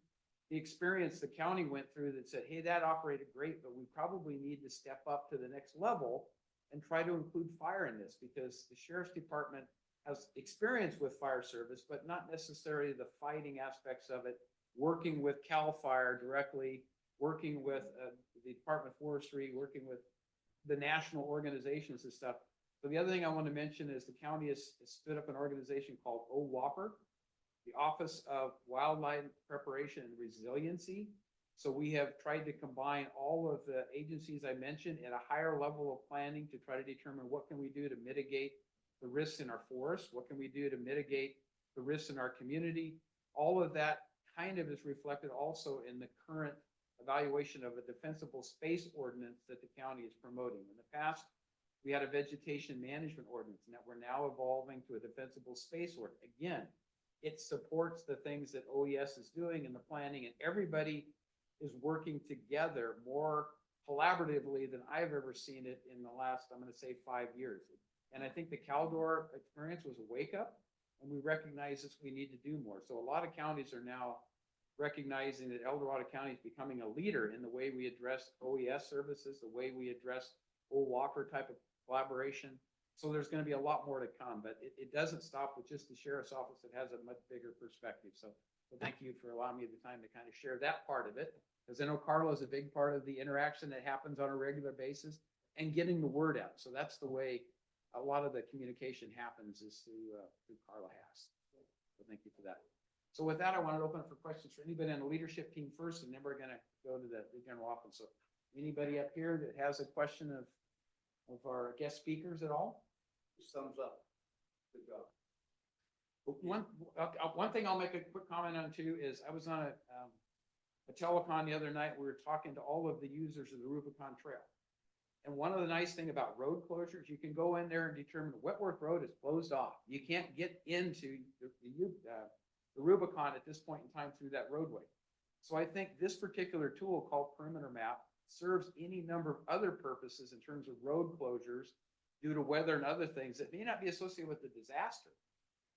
the experience the county went through that said, hey, that operated great, but we probably need to step up to the next level and try to include fire in this, because the sheriff's department has experience with fire service, but not necessarily the fighting aspects of it, working with CAL FIRE directly, working with the Department of Forestry, working with the national organizations and stuff. So the other thing I want to mention is the county has stood up an organization called OWAPR, the Office of Wildlife Preparation and Resiliency. So we have tried to combine all of the agencies I mentioned at a higher level of planning to try to determine what can we do to mitigate the risks in our forest, what can we do to mitigate the risks in our community. All of that kind of is reflected also in the current evaluation of a defensible space ordinance that the county is promoting. In the past, we had a vegetation management ordinance, and that we're now evolving to a defensible space ordinance. Again, it supports the things that OES is doing in the planning, and everybody is working together more collaboratively than I've ever seen it in the last, I'm going to say, 5 years. And I think the Caldor experience was a wake up, and we recognize that we need to do more. So a lot of counties are now recognizing that El Dorado County is becoming a leader in the way we address OES services, the way we address OWAPR type of collaboration. So there's going to be a lot more to come, but it doesn't stop with just the sheriff's office. It has a much bigger perspective. So thank you for allowing me the time to kind of share that part of it, because I know Carla is a big part of the interaction that happens on a regular basis and getting the word out. So that's the way a lot of the communication happens, is through Carla Haas. So thank you for that. So with that, I want to open up for questions for anybody on the leadership team first, and then we're going to go to the general office. So Anybody up here that has a question of our guest speakers at all? Thumbs up. Good job. One thing I'll make a quick comment on too is I was on a telecon the other night. We were talking to all of the users of the Rubicon Trail. And one of the nice thing about road closures, you can go in there and determine Wentworth Road is closed off. You can't get into the Rubicon at this point in time through that roadway. So I think this particular tool called Perimeter Map serves any number of other purposes in terms of road closures due to weather and other things that may not be associated with the disaster.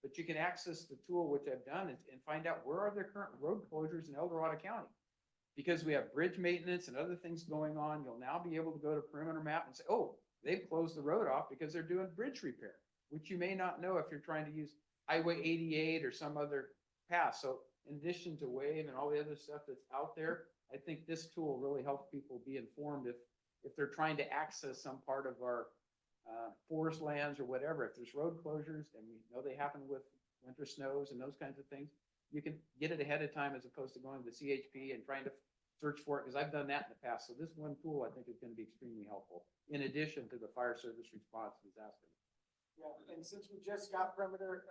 But you can access the tool, which I've done, and find out where are there current road closures in El Dorado County. Because we have bridge maintenance and other things going on, you'll now be able to go to Perimeter Map and say, oh, they've closed the road off because they're doing bridge repair, which you may not know if you're trying to use Highway 88 or some other path. So in addition to WAVE and all the other stuff that's out there, I think this tool really helps people be informed if they're trying to access some part of our forest lands or whatever. If there's road closures, and we know they happen with winter snows and those kinds of things, you can get it ahead of time as opposed to going to the CHP and trying to search for it, because I've done that in the past. So this one tool I think is going to be extremely helpful in addition to the fire service response disaster. Yeah, and since we just got perimeter,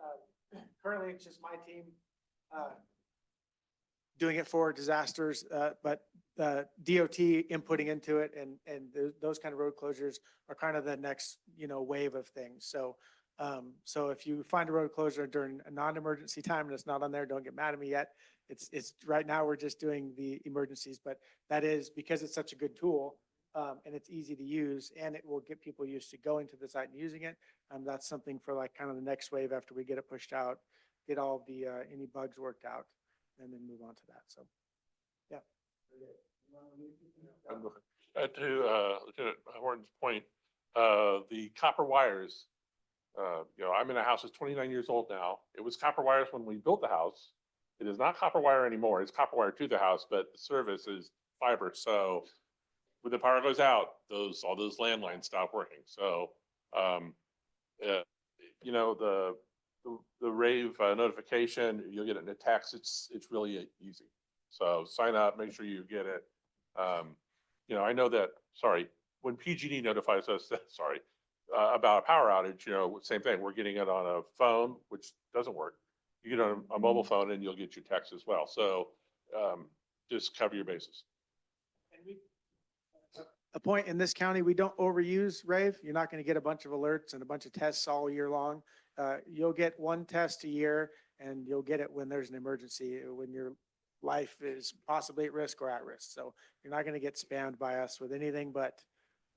currently it's just my team doing it for disasters, but DOT inputting into it and those kind of road closures are kind of the next, wave of things. So, so if you find a road closure during a non-emergency time and it's not on there, don't get mad at me yet. It's right now we're just doing the emergencies, but that is because it's such a good tool. And it's easy to use and it will get people used to going to the site and using it. That's something for like kind of the next wave after we get it pushed out, get all the, any bugs worked out and then move on to that. So, yeah. To Lieutenant Horton's point, the copper wires, I'm in a house that's 29 years old now. It was copper wires when we built the house. It is not copper wire anymore. It's copper wire to the house, but the service is fiber. So when the power goes out, all those landlines stop working. So, the rave notification, you'll get it in a text. It's really easy. So sign up, make sure you get it. I know that, when PG&E notifies us that, about a power outage, same thing. We're getting it on a phone, which doesn't work. You get it on a mobile phone and you'll get your text as well. So just cover your bases. And a point in this county, we don't overuse rave. You're not going to get a bunch of alerts and a bunch of tests all year long. You'll get one test a year and you'll get it when there's an emergency, when your life is possibly at risk or at risk. So you're not going to get spammed by us with anything but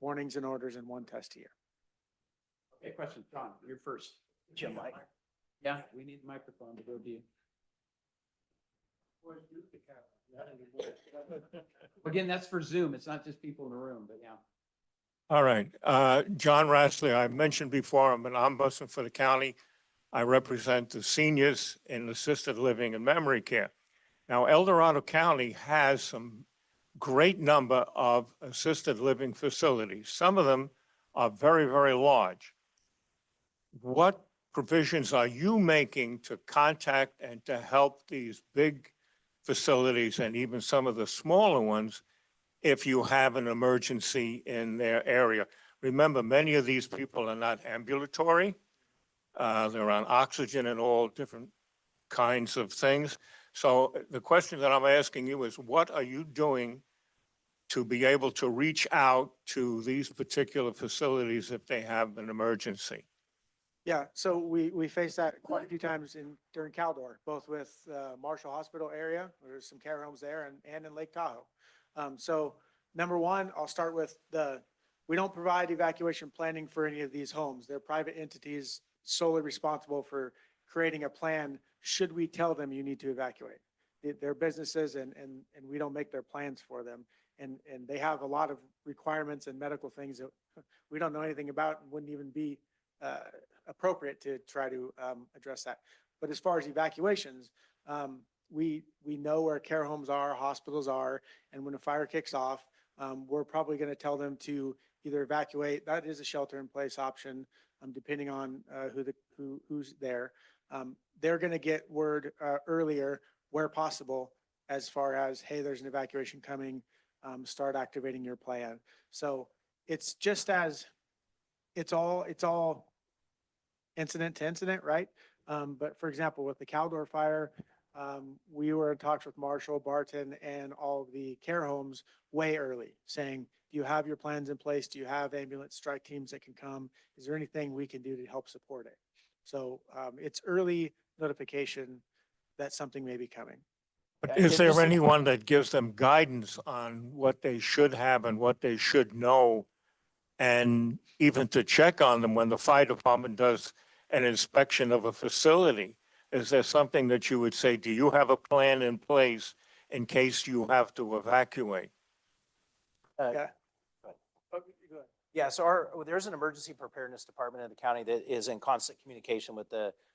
warnings and orders and one test a year. Okay, question, John, you're first. Jim, Mike. Yeah, we need the microphone to go to you. Again, that's for Zoom. It's not just people in the room, but yeah. All right. John Rassley, I mentioned before, I'm an ombudsman for the county. I represent the seniors in assisted living and memory care. Now, El Dorado County has some great number of assisted living facilities. Some of them are very, very large. What provisions are you making to contact and to help these big facilities and even some of the smaller ones if you have an emergency in their area? Remember, many of these people are not ambulatory. They're on oxygen and all different kinds of things. So the question that I'm asking you is, what are you doing to be able to reach out to these particular facilities if they have an emergency? Yeah, so we faced that quite a few times during Caldor, both with Marshall Hospital area, there's some care homes there, and in Lake Tahoe. So number one, I'll start with we don't provide evacuation planning for any of these homes. They're private entities solely responsible for creating a plan should we tell them you need to evacuate. They're businesses and we don't make their plans for them. And they have a lot of requirements and medical things that we don't know anything about and wouldn't even be appropriate to try to address that. But as far as evacuations, we know where care homes are, hospitals are, and when a fire kicks off, we're probably going to tell them to either evacuate. That is a shelter-in-place option, depending on who's there. They're going to get word earlier where possible, as far as, hey, there's an evacuation coming. start activating your plan. So it's just as, it's all incident to incident, right? But for example, with the Caldor fire, we were in talks with Marshall, Barton, and all of the care homes way early, saying, do you have your plans in place? Do you have ambulance strike teams that can come? Is there anything we can do to help support it? So it's early notification that something may be coming. But Yeah, is it there just- anyone that gives them guidance on what they should have and what they should know? And even to check on them when the fire department does an inspection of a facility? Is there something that you would say, do you have a plan in place in case you have to evacuate? Yeah. Yeah, so there's an emergency preparedness department in the county that is in constant communication with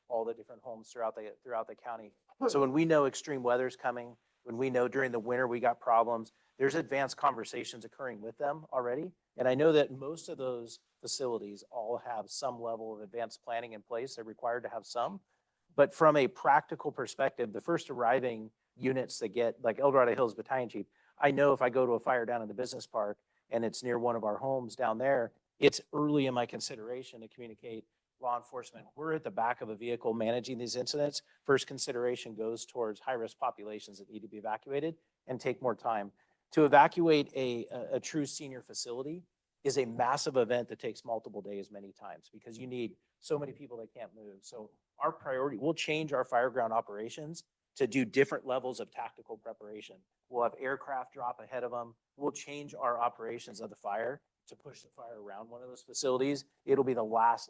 all the different homes throughout the county. So when we know extreme weather's coming, when we know during the winter we got problems, there's advanced conversations occurring with them already. And I know that most of those facilities all have some level of advanced planning in place. They're required to have some. But from a practical perspective, the first arriving units that get, like El Dorado Hills Battalion Chief, I know if I go to a fire down in the business park and it's near one of our homes down there, it's early in my consideration to communicate law enforcement. We're at the back of a vehicle managing these incidents. First consideration goes towards high-risk populations that need to be evacuated and take more time. To evacuate a true senior facility is a massive event that takes multiple days many times because you need so many people that can't move. So our priority, we'll change our fireground operations to do different levels of tactical preparation. We'll have aircraft drop ahead of them. We'll change our operations of the fire to push the fire around one of those facilities. It'll be the last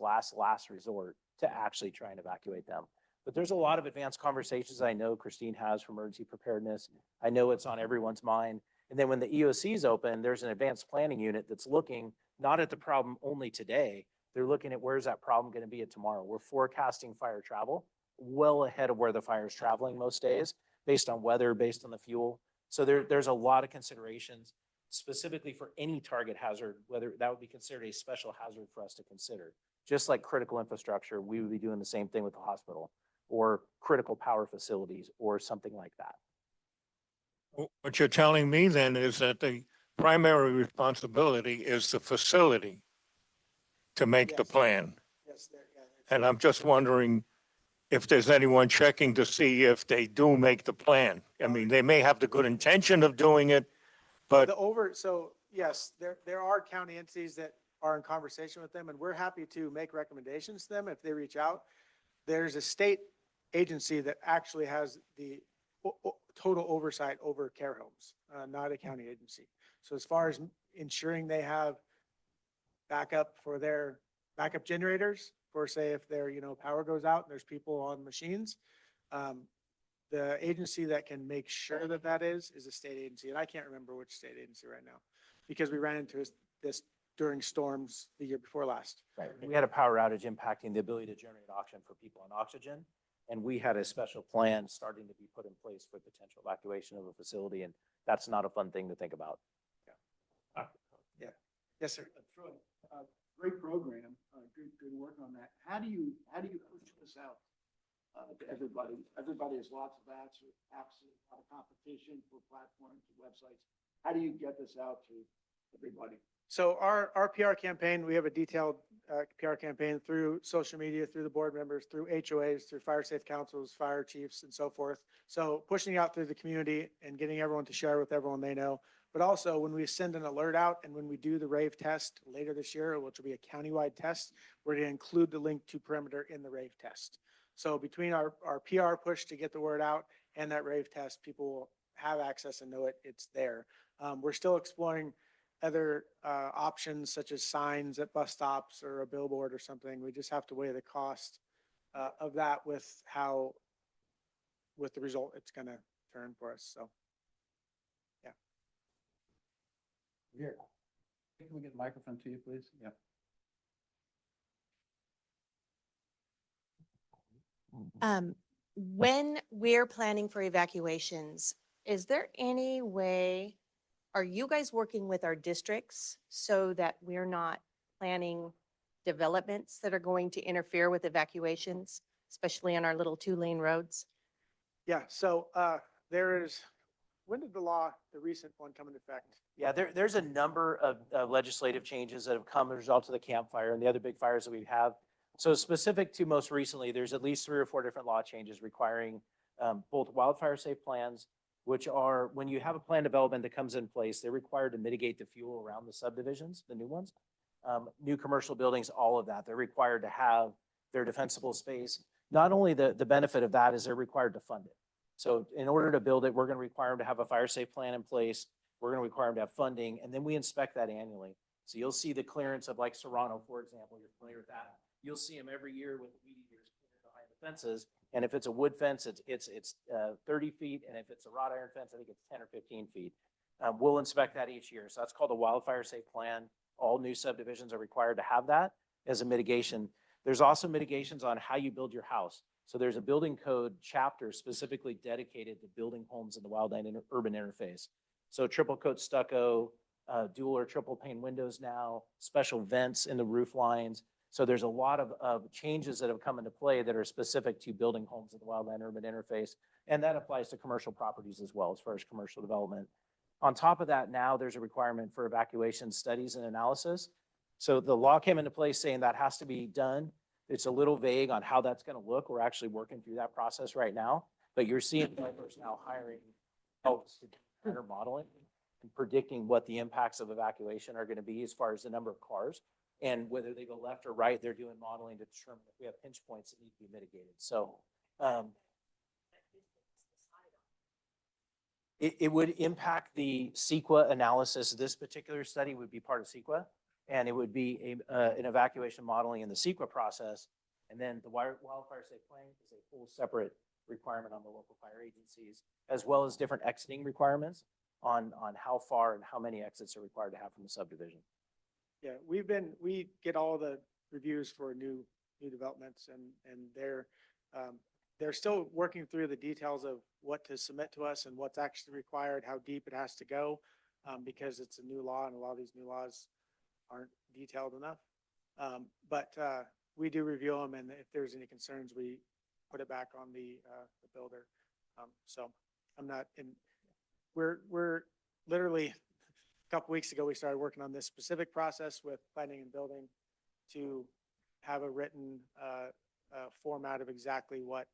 resort to actually try and evacuate them. But there's a lot of advanced conversations I know Christine has for emergency preparedness. I know it's on everyone's mind. And then when the EOC's open, there's an advanced planning unit that's looking not at the problem only today. They're looking at where's that problem going to be at tomorrow. We're forecasting fire travel well ahead of where the fire is traveling most days, based on weather, based on the fuel. So there's a lot of considerations specifically for any target hazard, whether that would be considered a special hazard for us to consider. Just like critical infrastructure, we would be doing the same thing with the hospital or critical power facilities or something like that. What you're telling me then is that the primary responsibility is the facility to make the Yes. plan. Yes, And I'm just wondering if there's anyone checking to see if they do make the plan. I mean, they may have the good intention of doing it, but so yes, there are county entities that are in conversation with them, and we're happy to make recommendations to them if they reach out. There's a state agency that actually has the total oversight over care homes, not a county agency. So as far as ensuring they have backup for their backup generators, for say if their, power goes out and there's people on machines, the agency that can make sure that that is a state agency. And I can't remember which state agency right now because we ran into this during storms the year before last. Right. We had a power outage impacting the ability to generate oxygen for people on oxygen. And we had a special plan starting to be put in place for potential evacuation of a facility. And that's not a fun thing to think about. Yes, sir. Troy, great program, good work on that. How do you push this out to everybody? Everybody has lots of apps, a lot of competition for platforms, websites. How do you get this out to everybody? So our PR campaign, we have a detailed PR campaign through social media, through the board members, through HOAs, through fire safe councils, fire chiefs, and so forth. So pushing out through the community and getting everyone to share with everyone they know. But also when we send an alert out and when we do the rave test later this year, which will be a countywide test, we're going to include the link to perimeter in the rave test. So between our PR push to get the word out and that rave test, people will have access and know it's there. We're still exploring other options such as signs at bus stops or a billboard or something. We just have to weigh the cost of that with the result it's going to turn for us. So, yeah. Here. Can we get a microphone to you, please? Yeah. When we're planning for evacuations, is there any way, are you guys working with our districts so that we're not planning developments that are going to interfere with evacuations, especially on our little 2-lane roads? Yeah. So there is when did the law, the recent one come into effect? Yeah, there's a number of legislative changes that have come as a result of the Camp Fire and the other big fires that we have. So specific to most recently, there's at least 3 or 4 different law changes requiring both wildfire safe plans, which are, when you have a plan development that comes in place, they're required to mitigate the fuel around the subdivisions, the new ones. New commercial buildings, all of that, they're required to have their defensible space. Not only the benefit of that is they're required to fund it. So in order to build it, we're going to require them to have a fire safe plan in place. We're going to require them to have funding, and then we inspect that annually. So you'll see the clearance of like Serrano, for example, you're familiar with that. You'll see them every year with weed eaters behind the fences. And if it's a wood fence, it's 30 feet. And if it's a wrought iron fence, I think it's 10 or 15 feet. We'll inspect that each year. So that's called a wildfire safe plan. All new subdivisions are required to have that as a mitigation. There's also mitigations on how you build your house. So there's a building code chapter specifically dedicated to building homes in the wildland urban interface. So triple coat stucco, dual or triple pane windows now, special vents in the roof lines. So there's a lot of changes that have come into play that are specific to building homes in the wildland urban interface. And that applies to commercial properties as well, as far as commercial development. On top of that, now there's a requirement for evacuation studies and analysis. So the law came into place saying that has to be done. It's a little vague on how that's going to look. We're actually working through that process right now, but you're seeing developers now hiring helps to do better modeling and predicting what the impacts of evacuation are going to be as far as the number of cars and whether they go left or right. They're doing modeling to determine if we have pinch points that need to be mitigated. So it would impact the CEQA analysis. This particular study would be part of CEQA, and it would be an evacuation modeling in the CEQA process. And then the wildfire safe plan is a full separate requirement on the local fire agencies, as well as different exiting requirements on how far and how many exits are required to have from the subdivision. Yeah, we get all the reviews for new developments, and they're still working through the details of what to submit to us and what's actually required, how deep it has to go, because it's a new law and a lot of these new laws aren't detailed enough. But we do review them, and if there's any concerns, we put it back on the builder. So I'm not in, we're literally a couple weeks ago, we started working on this specific process with planning and building to have a written format of exactly what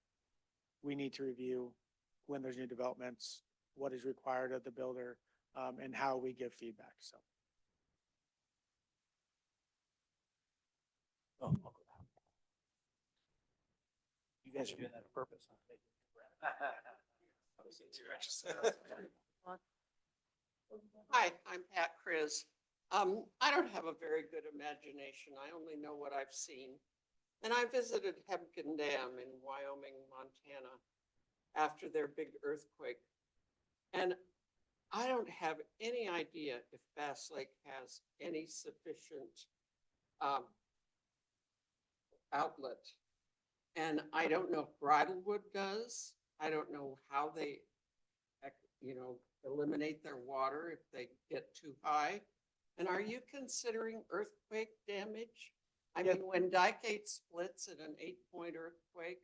we need to review when there's new developments, what is required of the builder, and how we give feedback. So. Oh, I'll go down. You guys are doing that on purpose. Hi, I'm Pat Kriz. I don't have a very good imagination. I only know what I've seen. And I visited Hebgen Dam in Wyoming, Montana after their big earthquake. And I don't have any idea if Bass Lake has any sufficient outlet. And I don't know if Bridlewood does. I don't know how they, eliminate their water if they get too high. And are you considering earthquake damage? I mean, when Dykegate splits at an 8-point earthquake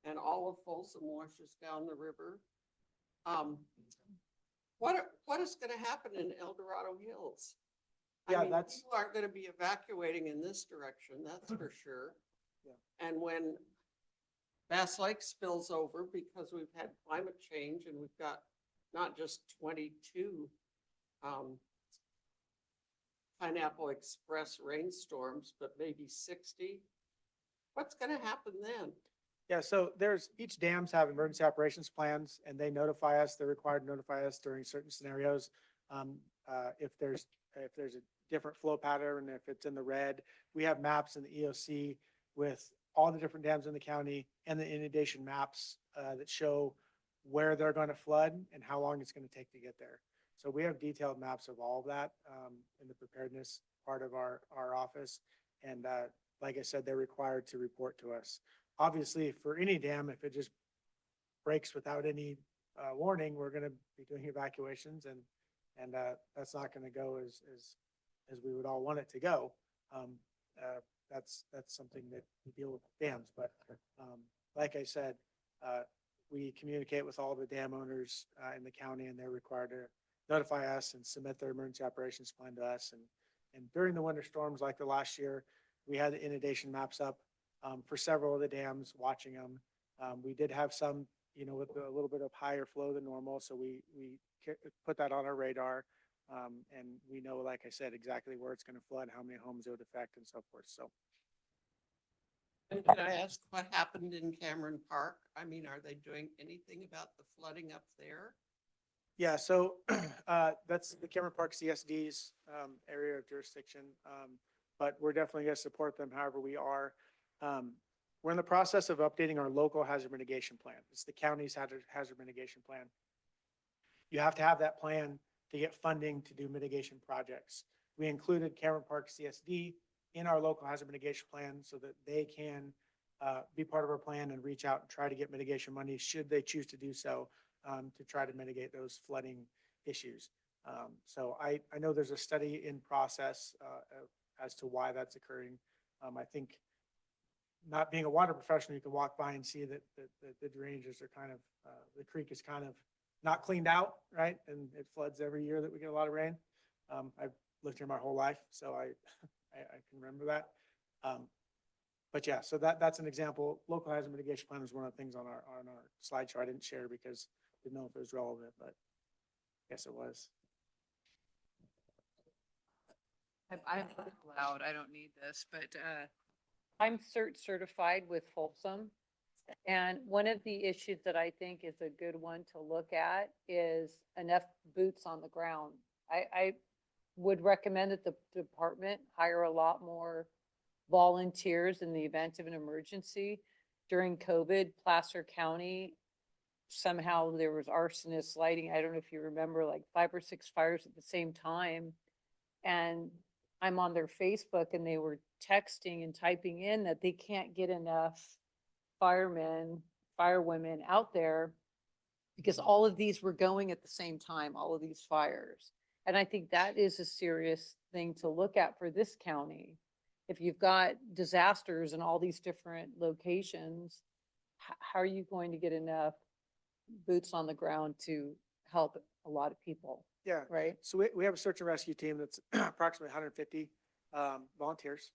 and all of Folsom washes down the river, what is going to happen in El Dorado Hills? I mean, people aren't going to be evacuating in this direction, that's for sure. Yeah. And when Bass Lake spills over, because we've had climate change and we've got not just 22 Pineapple Express rainstorms, but maybe 60. What's going to happen then? Yeah, so each dams have emergency operations plans, and they notify us. They're required to notify us during certain scenarios. If there's a different flow pattern, if it's in the red, we have maps in the EOC with all the different dams in the county and the inundation maps that show where they're going to flood and how long it's going to take to get there. So we have detailed maps of all of that in the preparedness part of our office. And like I said, they're required to report to us. Obviously, for any dam, if it just breaks without any warning, we're going to be doing evacuations, and that's not going to go as we would all want it to go. That's something that we deal with dams. But like I said, we communicate with all the dam owners in the county, and they're required to notify us and submit their emergency operations plan to us. And during the winter storms like the last year, we had the inundation maps up for several of the dams, watching them. We did have some, with a little bit of higher flow than normal, so we put that on our radar. And we know, like I said, exactly where it's going to flood, how many homes it would affect, and so forth. So Can I ask what happened in Cameron Park? I mean, are they doing anything about the flooding up there? yeah, so that's the Cameron Park CSD's area of jurisdiction. But we're definitely going to support them however we are. We're in the process of updating our local hazard mitigation plan. It's the county's hazard mitigation plan. You have to have that plan to get funding to do mitigation projects. We included Cameron Park CSD in our local hazard mitigation plan so that they can be part of our plan and reach out and try to get mitigation money should they choose to do so, to try to mitigate those flooding issues. So I know there's a study in process as to why that's occurring. I think, not being a water professional, you can walk by and see that the drainages are kind of, the creek is kind of not cleaned out, right? And it floods every year that we get a lot of rain. I've lived here my whole life, so I can remember that. But yeah, so that's an example. Local hazard mitigation plan was one of the things on our slideshow I didn't share because I didn't know if it was relevant, but I guess it was. I'm loud, I don't need this, but I'm certified with Folsom. And one of the issues that I think is a good one to look at is enough boots on the ground. I would recommend that the department hire a lot more volunteers in the event of an emergency. During COVID, Placer County, somehow there was arsonists lighting, I don't know if you remember, like 5 or 6 fires at the same time. And I'm on their Facebook and they were texting and typing in that they can't get enough firemen, firewomen out there because all of these were going at the same time, all of these fires. And I think that is a serious thing to look at for this county. If you've got disasters in all these different locations, how are you going to get enough boots on the ground to help a lot of people? Yeah. Right. So we have a search and rescue team that's approximately 150 volunteers.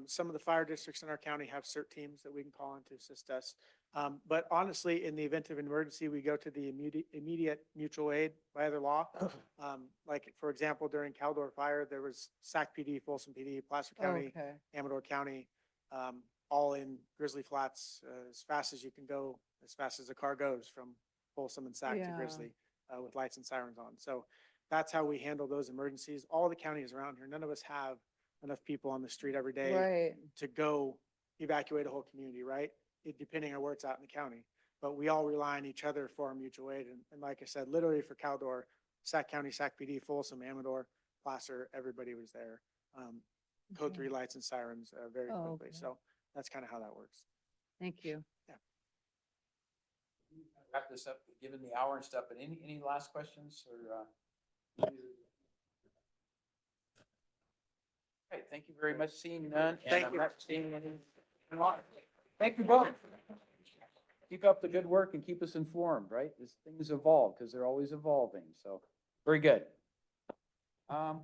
Some of the fire districts in our county have CERT teams that we can call on to assist us. But honestly, in the event of an emergency, we go to the immediate mutual aid by other law. Like, for example, during Caldor fire, there was SAC PD, Folsom PD, Placer County, Okay. Amador County, all in Grizzly Flats, as fast as you can go, as fast as the car goes from Folsom and SAC to Yeah. Grizzly, with lights and sirens on. So that's how we handle those emergencies. All the counties around here, none of us have enough people on the street every day Right. to go evacuate a whole community, right? Depending on where it's at in the county. But we all rely on each other for our mutual aid. And like I said, literally for Caldor, Sac County, Sac PD, Folsom, Amador, Placer, everybody was there. Code 3 lights and sirens very Oh, quickly. okay. So that's kind of how that works. Thank you. Wrap this up, given the hour and stuff, but any last questions or? Okay, thank you very much. Seeing none. and Thank I'm you. not seeing any. Thank you both. Keep up the good work and keep us informed, right? As things evolve, because they're always evolving. So, very good.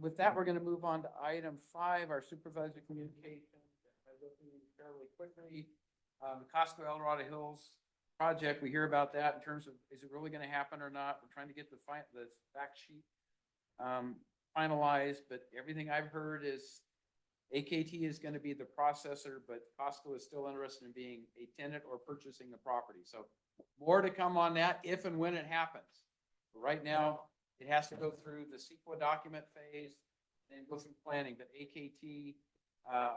With that, we're going to move on to item 5, our supervisor communication. Looking fairly quickly, the Costco El Dorado Hills project, we hear about that in terms of, is it really going to happen or not? We're trying to get the fact sheet finalized, but everything I've heard is AKT is going to be the processor, but Costco is still interested in being a tenant or purchasing the property. So more to come on that if and when it happens. But right now, it has to go through the CEQA document phase, then go through planning, but AKT,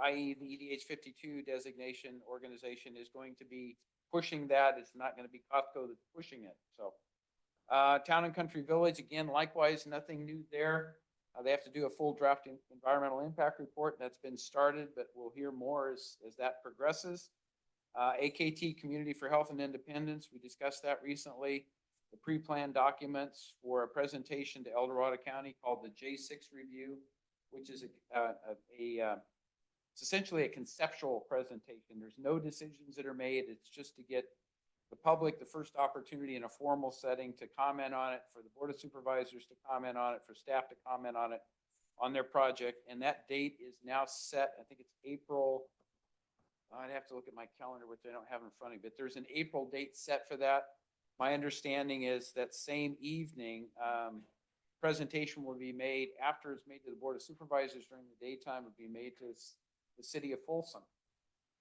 i.e. the EDH 52 designation organization, is going to be pushing that. It's not going to be Costco that's pushing it. So Town and Country Village, again, likewise, nothing new there. They have to do a full draft environmental impact report. That's been started, but we'll hear more as that progresses. AKT Community for Health and Independence, we discussed that recently. The pre-planned documents for a presentation to El Dorado County called the J6 review, which is it's essentially a conceptual presentation. There's no decisions that are made. It's just to get the public the first opportunity in a formal setting to comment on it, for the Board of Supervisors to comment on it, for staff to comment on it, on their project. And that date is now set, I think it's April. I'd have to look at my calendar, which I don't have in front of me, but there's an April date set for that. My understanding is that same evening, presentation will be made after it's made to the Board of Supervisors during the daytime, would be made to the city of Folsom.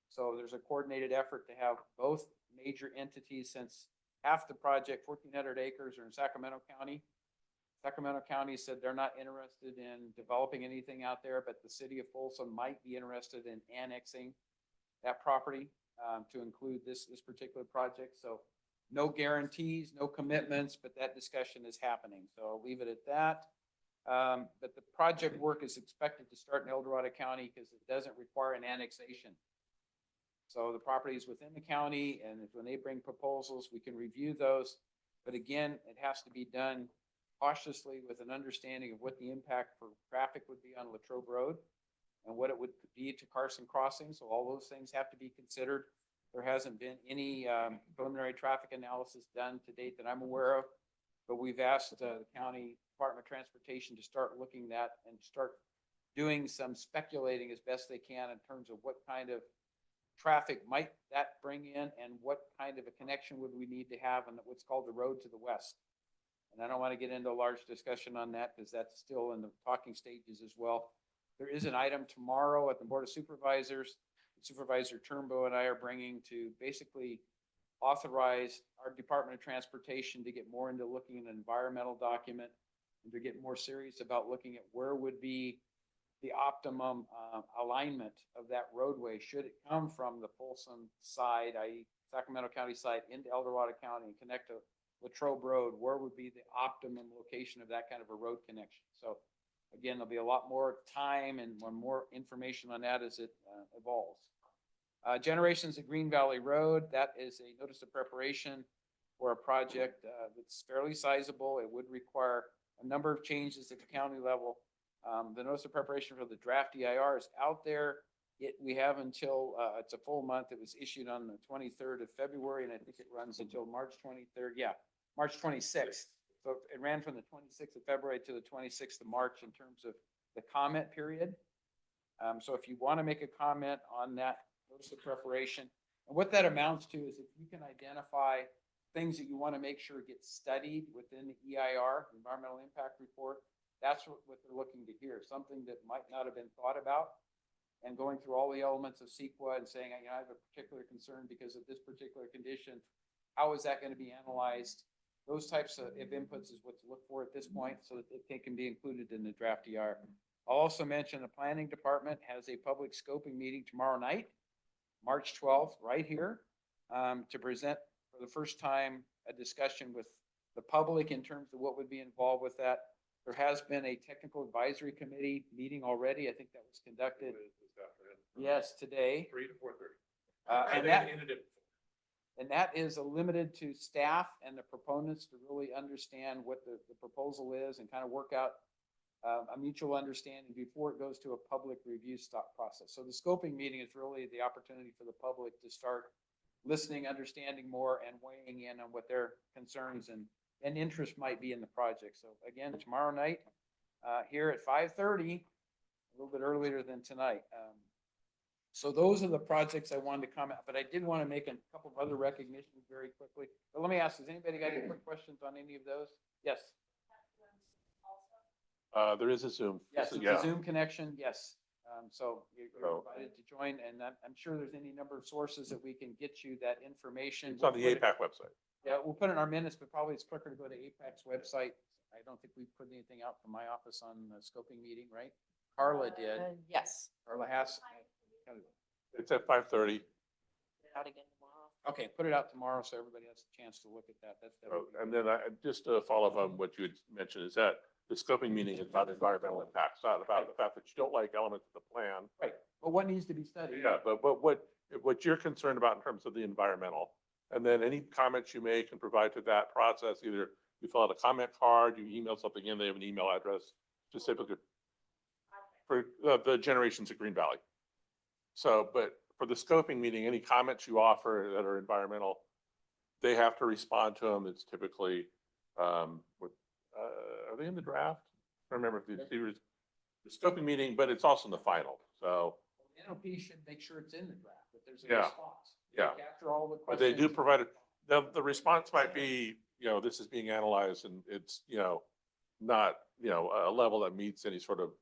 So there's a coordinated effort to have both major entities, since half the project, 1,400 acres, are in Sacramento County. Sacramento County said they're not interested in developing anything out there, but the city of Folsom might be interested in annexing that property to include this particular project. So no guarantees, no commitments, but that discussion is happening. So I'll leave it at that. But the project work is expected to start in El Dorado County because it doesn't require an annexation. So the property is within the county, and when they bring proposals, we can review those. But again, it has to be done cautiously with an understanding of what the impact for traffic would be on Latrobe Road and what it would be to Carson Crossing. So all those things have to be considered. There hasn't been any preliminary traffic analysis done to date that I'm aware of, but we've asked the County Department of Transportation to start looking at that and start doing some speculating as best they can in terms of what kind of traffic might that bring in and what kind of a connection would we need to have on what's called the road to the west. And I don't want to get into a large discussion on that because that's still in the talking stages as well. There is an item tomorrow at the Board of Supervisors. Supervisor Turnbow and I are bringing to basically authorize our Department of Transportation to get more into looking at an environmental document and to get more serious about looking at where would be the optimum alignment of that roadway. Should it come from the Folsom side, i.e. Sacramento County side, into El Dorado County and connect to Latrobe Road, where would be the optimum location of that kind of a road connection? So again, there'll be a lot more time and more information on that as it evolves. Generations at Green Valley Road, that is a notice of preparation for a project that's fairly sizable. It would require a number of changes at the county level. The notice of preparation for the draft EIR is out there. We have until, it's a full month. It was issued on the 23rd of February, and I think it runs until March 23rd. Yeah, March 26th. So it ran from the 26th of February to the 26th of March in terms of the comment period. So if you want to make a comment on that notice of preparation, and what that amounts to is if you can identify things that you want to make sure get studied within the EIR, Environmental Impact Report, that's what they're looking to hear, something that might not have been thought about, and going through all the elements of CEQA and saying, you know, I have a particular concern because of this particular condition. How is that going to be analyzed? Those types of inputs is what to look for at this point so that they can be included in the draft EIR. I'll also mention the planning department has a public scoping meeting tomorrow night, March 12th, right here, to present for the first time a discussion with the public in terms of what would be involved with that. There has been a technical advisory committee meeting already. I think that was conducted. Yes, today. 3 to 4:30. And that is limited to staff and the proponents to really understand what the proposal is and kind of work out a mutual understanding before it goes to a public review process. So the scoping meeting is really the opportunity for the public to start listening, understanding more, and weighing in on what their concerns and interest might be in the project. So again, tomorrow night here at 5:30, a little bit earlier than tonight. So those are the projects I wanted to comment, but I did want to make a couple of other recognitions very quickly. But let me ask, has anybody got any quick questions on any of those? Yes. There is a Zoom. Yes, it's Yeah. a Zoom connection, yes. So you're invited to join, and I'm sure there's any number of sources that we can get you that information. It's on the APAC website. Yeah, we'll put it in our minutes, but probably it's quicker to go to APAC's website. I don't think we put anything out from my office on the scoping meeting, right? Carla did. Yes. Carla has. It's at 5:30. Out again tomorrow. Okay, put it out tomorrow so everybody has a chance to look at that. That would be And then just to follow up on what you had mentioned is that the scoping meeting is about environmental impacts, not about the fact that you don't like elements of the plan. right. But what needs to be studied? Yeah, but what you're concerned about in terms of the environmental, and then any comments you make and provide to that process, either you fill out a comment card, you email something in, they have an email address specifically for the generations at Green Valley. So, but for the scoping meeting, any comments you offer that are environmental, they have to respond to them. It's typically, with, are they in the draft? I don't remember if the scoping meeting, but it's also in the final, so. NOP should make sure it's in the draft, that there's a Yeah. response. They Yeah. Capture all the But they do questions. provide it, the response might be, this is being analyzed and it's, not, a level that meets any sort of.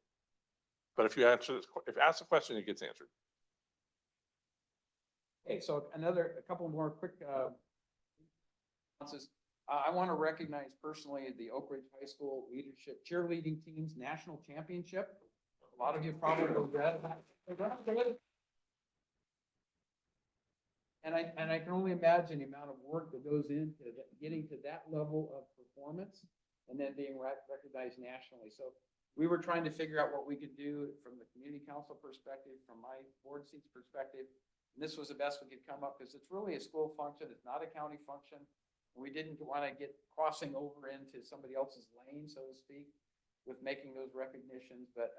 But if you answer, if you ask the question, it gets answered. Okay, so a couple more quick, responses. I want to recognize personally the Oak Ridge High School Leadership Cheerleading Team's National Championship. A lot of you probably read about it. And I can only imagine the amount of work that goes into getting to that level of performance and then being recognized nationally. So we were trying to figure out what we could do from the community council perspective, from my board seats perspective. And this was the best we could come up because it's really a school function. It's not a county function. We didn't want to get crossing over into somebody else's lane, so to speak, with making those recognitions. But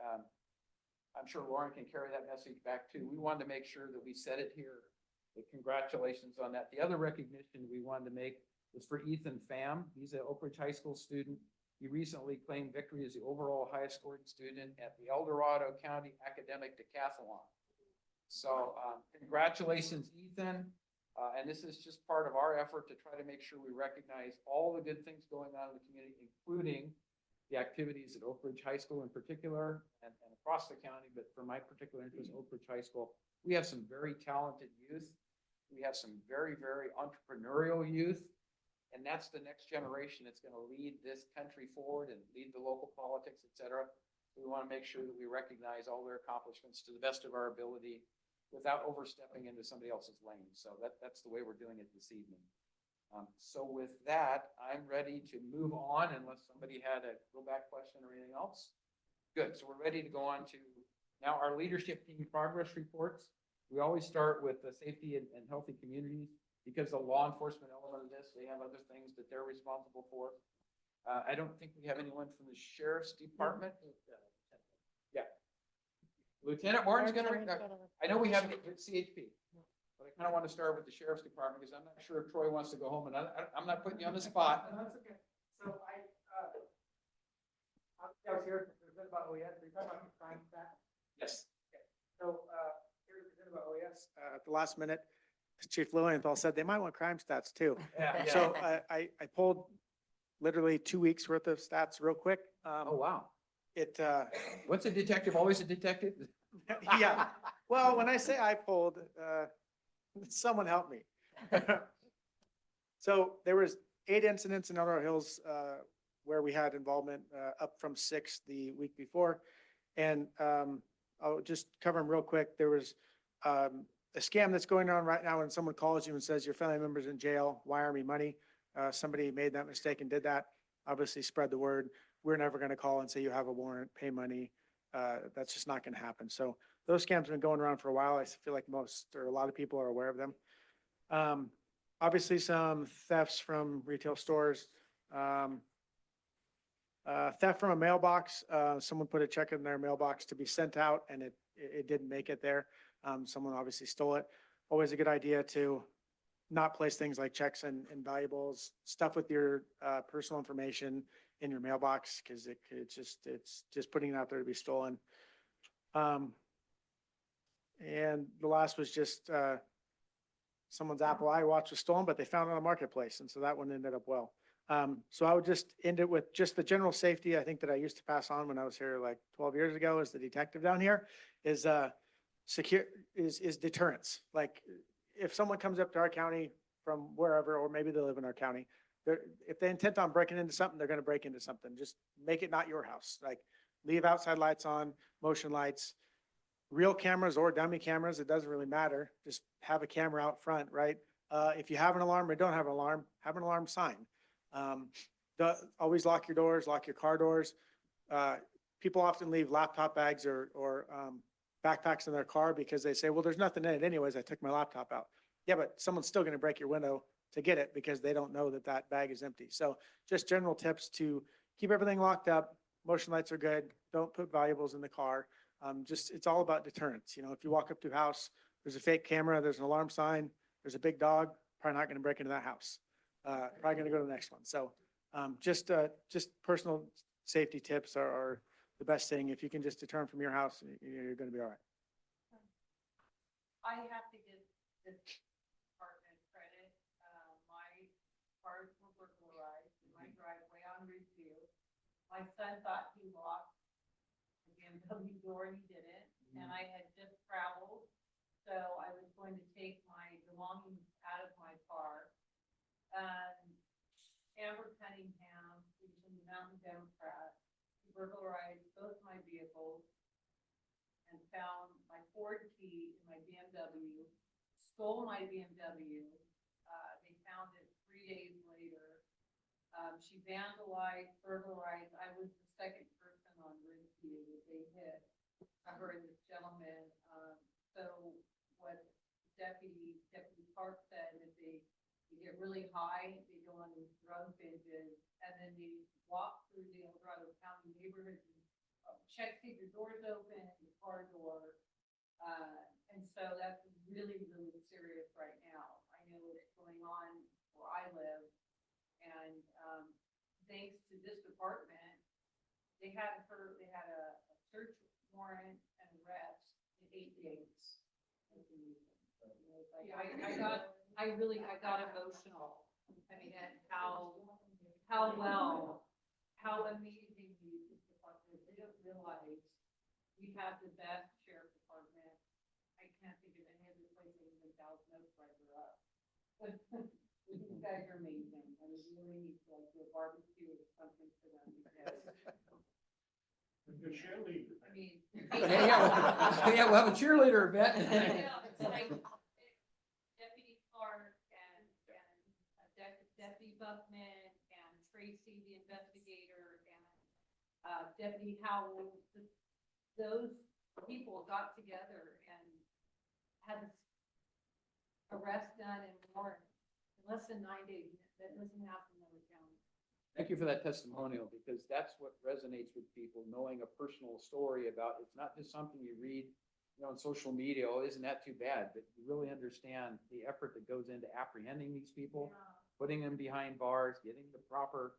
I'm sure Lauren can carry that message back too. We wanted to make sure that we said it here. But congratulations on that. The other recognition we wanted to make was for Ethan Pham. He's an Oak Ridge High School student. He recently claimed victory as the overall highest scoring student at the El Dorado County Academic Decathlon. So congratulations, Ethan. And this is just part of our effort to try to make sure we recognize all the good things going on in the community, including the activities at Oak Ridge High School in particular and across the county. But for my particular interest, Oak Ridge High School, we have some very talented youth. We have some very, very entrepreneurial youth. And that's the next generation that's going to lead this country forward and lead the local politics, et cetera. We want to make sure that we recognize all their accomplishments to the best of our ability without overstepping into somebody else's lane. So that's the way we're doing it this evening. So with that, I'm ready to move on unless somebody had a go back question or anything else. Good. So we're ready to go on to now our leadership team progress reports. We always start with the safety and healthy communities because the law enforcement element of this, they have other things that they're responsible for. I don't think we have anyone from the sheriff's department. Yeah. Lieutenant Morton's gonna, I know we have CHP, but I kind of want to start with the sheriff's department because I'm not sure if Troy wants to go home and I'm not putting you on the spot. No, that's okay. So I was here, there's been about OES, are you talking about crime stats? Yes. So, here's a bit about OES, at the last minute, Chief Lilienthal said they might want crime stats too. Yeah. So I pulled literally 2 weeks worth of stats real quick. Oh, wow. It, What's a detective? Always a detective? yeah, well, when I say I pulled, someone help me. So there was 8 incidents in Eldorado Hills, where we had involvement, up from 6 the week before. And, I'll just cover them real quick. There was, a scam that's going on right now when someone calls you and says your family member's in jail, wire me money. Somebody made that mistake and did that. Obviously spread the word. We're never going to call and say you have a warrant, pay money. That's just not going to happen. So those scams have been going around for a while. I feel like most or a lot of people are aware of them. Obviously some thefts from retail stores. Theft from a mailbox. Someone put a check in their mailbox to be sent out and it didn't make it there. Someone obviously stole it. Always a good idea to not place things like checks and valuables, stuff with your personal information in your mailbox because it's just putting it out there to be stolen. And the last was just someone's Apple iWatch was stolen, but they found it on a marketplace, and so that one ended up well. So I would just end it with just the general safety. I think that I used to pass on when I was here like 12 years ago as the detective down here is deterrence. Like if someone comes up to our county from wherever, or maybe they live in our county, if they intend on breaking into something, they're going to break into something. Just make it not your house. Like leave outside lights on, motion lights, real cameras or dummy cameras. It doesn't really matter. Just have a camera out front, right? If you have an alarm or don't have an alarm, have an alarm sign. Always lock your doors, lock your car doors. People often leave laptop bags or backpacks in their car because they say, well, there's nothing in it anyways. I took my laptop out. Yeah, but someone's still going to break your window to get it because they don't know that that bag is empty. So just general tips to keep everything locked up. Motion lights are good. Don't put valuables in the car. It's all about deterrence. You know, if you walk up to a house, there's a fake camera, there's an alarm sign, there's a big dog, probably not going to break into that house. probably gonna go to the next one. So, just personal safety tips are the best thing. If you can just determine from your house, you're gonna be all right. I have to give this department credit. My cars were burglarized in my driveway on Route 2. My son thought he locked the BMW door and he didn't. And I had just traveled, so I was going to take my belongings out of my car. Amber Cunningham, who's in the Mountain Democrat, burglarized both my vehicles and found my Ford key in my BMW, stole my BMW. They found it 3 days later. She vandalized, burglarized. I was the second person on Route 2 that they hit, her and this gentleman. So what Deputy Park said, that they get really high, they go on these drug binges, and then they walk through the Dorado County neighborhoods and check, see if your door's open, your car door. And so that's really, really serious right now. I know it's going on where I live. And thanks to this department, they had a search warrant and arrest in 8 days. I got emotional. I mean, at how amazing these departments, they don't realize we have the best sheriff department. I can't think of any other place that even thousand oaks right up. These guys are amazing. I mean, we really need to like do a barbecue or something for them because, The cheerleader. I mean. Yeah, we'll have a cheerleader event. Yeah, it's like Deputy Clark and Deputy Buckman and Tracy, the investigator, and Deputy Howell. Those people got together and had this arrest done in Morton in less than 9 days. That doesn't happen in every county. Thank you for that testimonial, because that's what resonates with people, knowing a personal story about, it's not just something you read, on social media, oh, isn't that too bad? But you really understand the effort that goes into apprehending these people, putting them behind bars, getting the proper,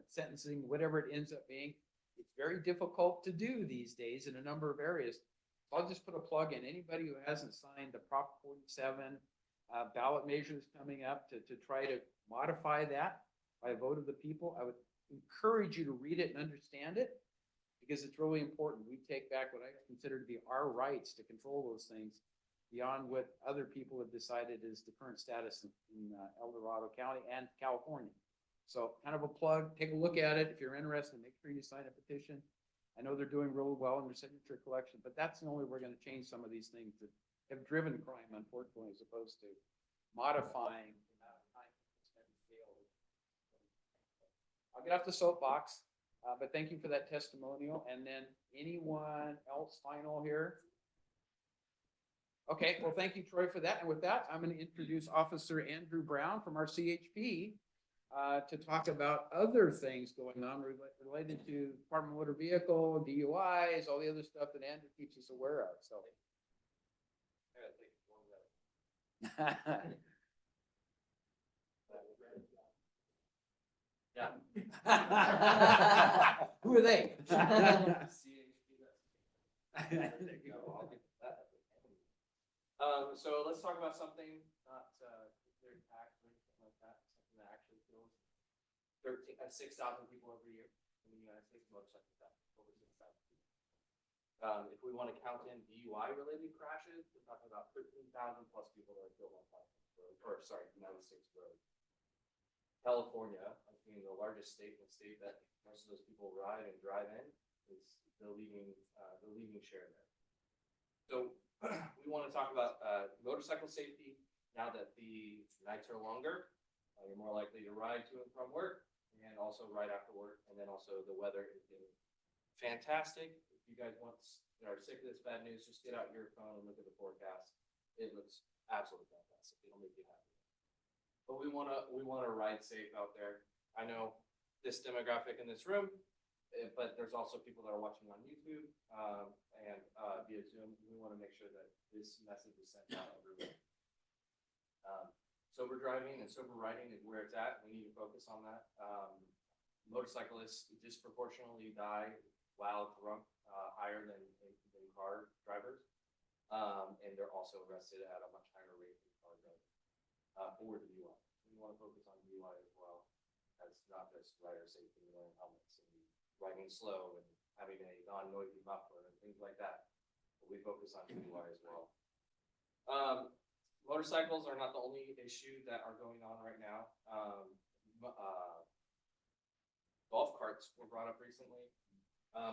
sentencing, whatever it ends up being. It's very difficult to do these days in a number of areas. So I'll just put a plug in. Anybody who hasn't signed the Prop 47 ballot measures coming up to try to modify that by a vote of the people, I would encourage you to read it and understand it, because it's really important. We take back what I consider to be our rights to control those things beyond what other people have decided is the current status in El Dorado County and California. So kind of a plug, take a look at it. If you're interested, make sure you sign a petition. I know they're doing really well in their signature collection, but that's the only way we're going to change some of these things that have driven crime, unfortunately, as opposed to modifying the amount of time people spend in jail. I'll get off the soapbox, but thank you for that testimonial. And then anyone else final here? Okay, well, thank you, Troy, for that. And with that, I'm going to introduce Officer Andrew Brown from our CHP to talk about other things going on related to Department of Motor Vehicle, DUIs, all the other stuff that Andrew keeps us aware of. So. Yeah. Who are they? So let's talk about something not very packed or anything like that, something that actually kills 6,000 people every year in the United States, motorcycle theft, over 6,000 people. If we want to count in DUI related crashes, we're talking about 13,000 plus people that are killed on United States road. California, as being the largest state, the state that most of those people ride and drive in, is the leading share there. So we want to talk about motorcycle safety. Now that the nights are longer, you're more likely to ride to and from work, and also right after work, and then also the weather is getting fantastic. If you guys are sick of this bad news, just get out your phone and look at the forecast. It looks absolutely fantastic. It'll make you happy. But we want to ride safe out there. I know this demographic in this room, but there's also people that are watching on YouTube and via Zoom. We want to make sure that this message is sent out everywhere. sober driving and sober riding is where it's at. We need to focus on that. Motorcyclists disproportionately die while drunk, higher than car drivers. And they're also arrested at a much higher rate than car drivers, for DUI. We want to focus on DUI as well. That's not just rider safety, wearing helmets and riding slow and having a non-noisy muffler and things like that. But we focus on DUI as well. Motorcycles are not the only issue that are going on right now. Golf carts were brought up recently.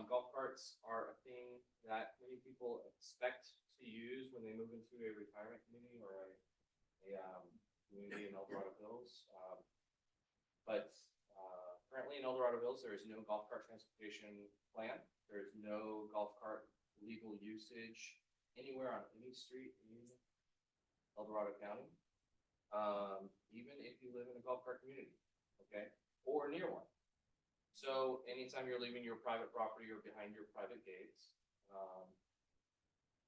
Golf carts are a thing that many people expect to use when they move into a retirement community or a community in El Dorado Hills. But currently in El Dorado Hills, there is no golf cart transportation plan. There is no golf cart legal usage anywhere on any street in El Dorado County. Even if you live in a golf cart community, okay, or near one. So anytime you're leaving your private property or behind your private gates,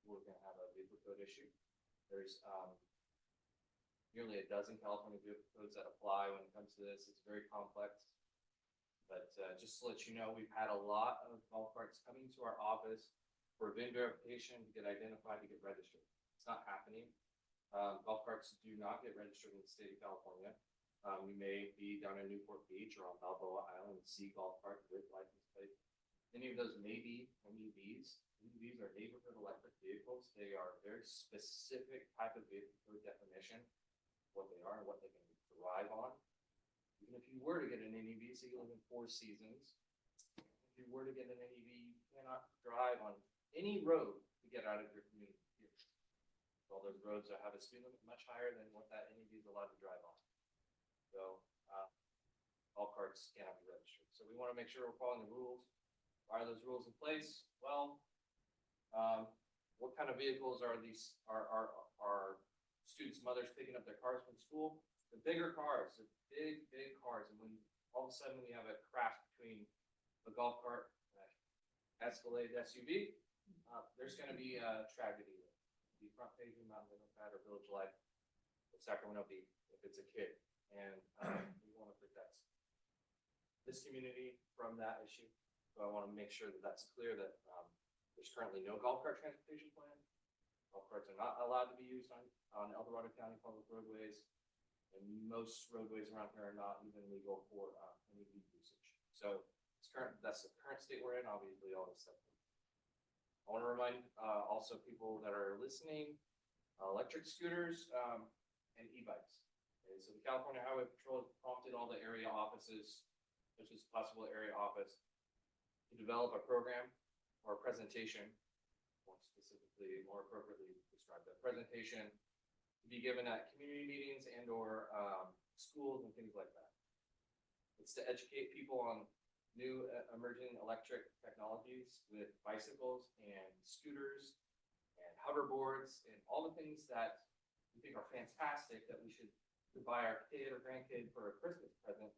we're gonna have a vehicle code issue. There's nearly a dozen California vehicle codes that apply when it comes to this. It's very complex. But just to let you know, we've had a lot of golf carts coming to our office for VIN verification to get identified, to get registered. It's not happening. Golf carts do not get registered in the state of California. You may be down in Newport Beach or on Balboa Island and see golf carts with license plates. Many of those may be MEVs. MEVs are neighborhood electric vehicles. They are a very specific type of vehicle code definition, what they are and what they can drive on. Even if you were to get an NEV, so you live in Four Seasons, if you were to get an NEV, you cannot drive on any road to get out of your community. All those roads that have a speed limit much higher than what that NEV is allowed to drive on. So all carts cannot be registered. So we want to make sure we're following the rules. Why are those rules in place? Well, what kind of vehicles are these? Are students' mothers picking up their cars from school? The bigger cars, the big cars, and when all of a sudden we have a crash between a golf cart and an Escalade SUV, there's going to be a tragedy. The front page of Mountain Democrat or Village Life of Sacramento Bee if it's a kid, and we want to protect this community from that issue. So I want to make sure that that's clear that there's currently no golf cart transportation plan. Golf carts are not allowed to be used on El Dorado County public roadways, and most roadways around here are not even legal for any usage. So that's the current state we're in. Obviously, all this stuff. I want to remind also people that are listening, electric scooters and e-bikes. Okay, so the California Highway Patrol has prompted all the area offices, such as possible area office, to develop a program or a presentation, more specifically, more appropriately described, a presentation to be given at community meetings and or schools and things like that. It's to educate people on new emerging electric technologies with bicycles and scooters and hoverboards and all the things that we think are fantastic that we should buy our kid or grandkid for a Christmas present,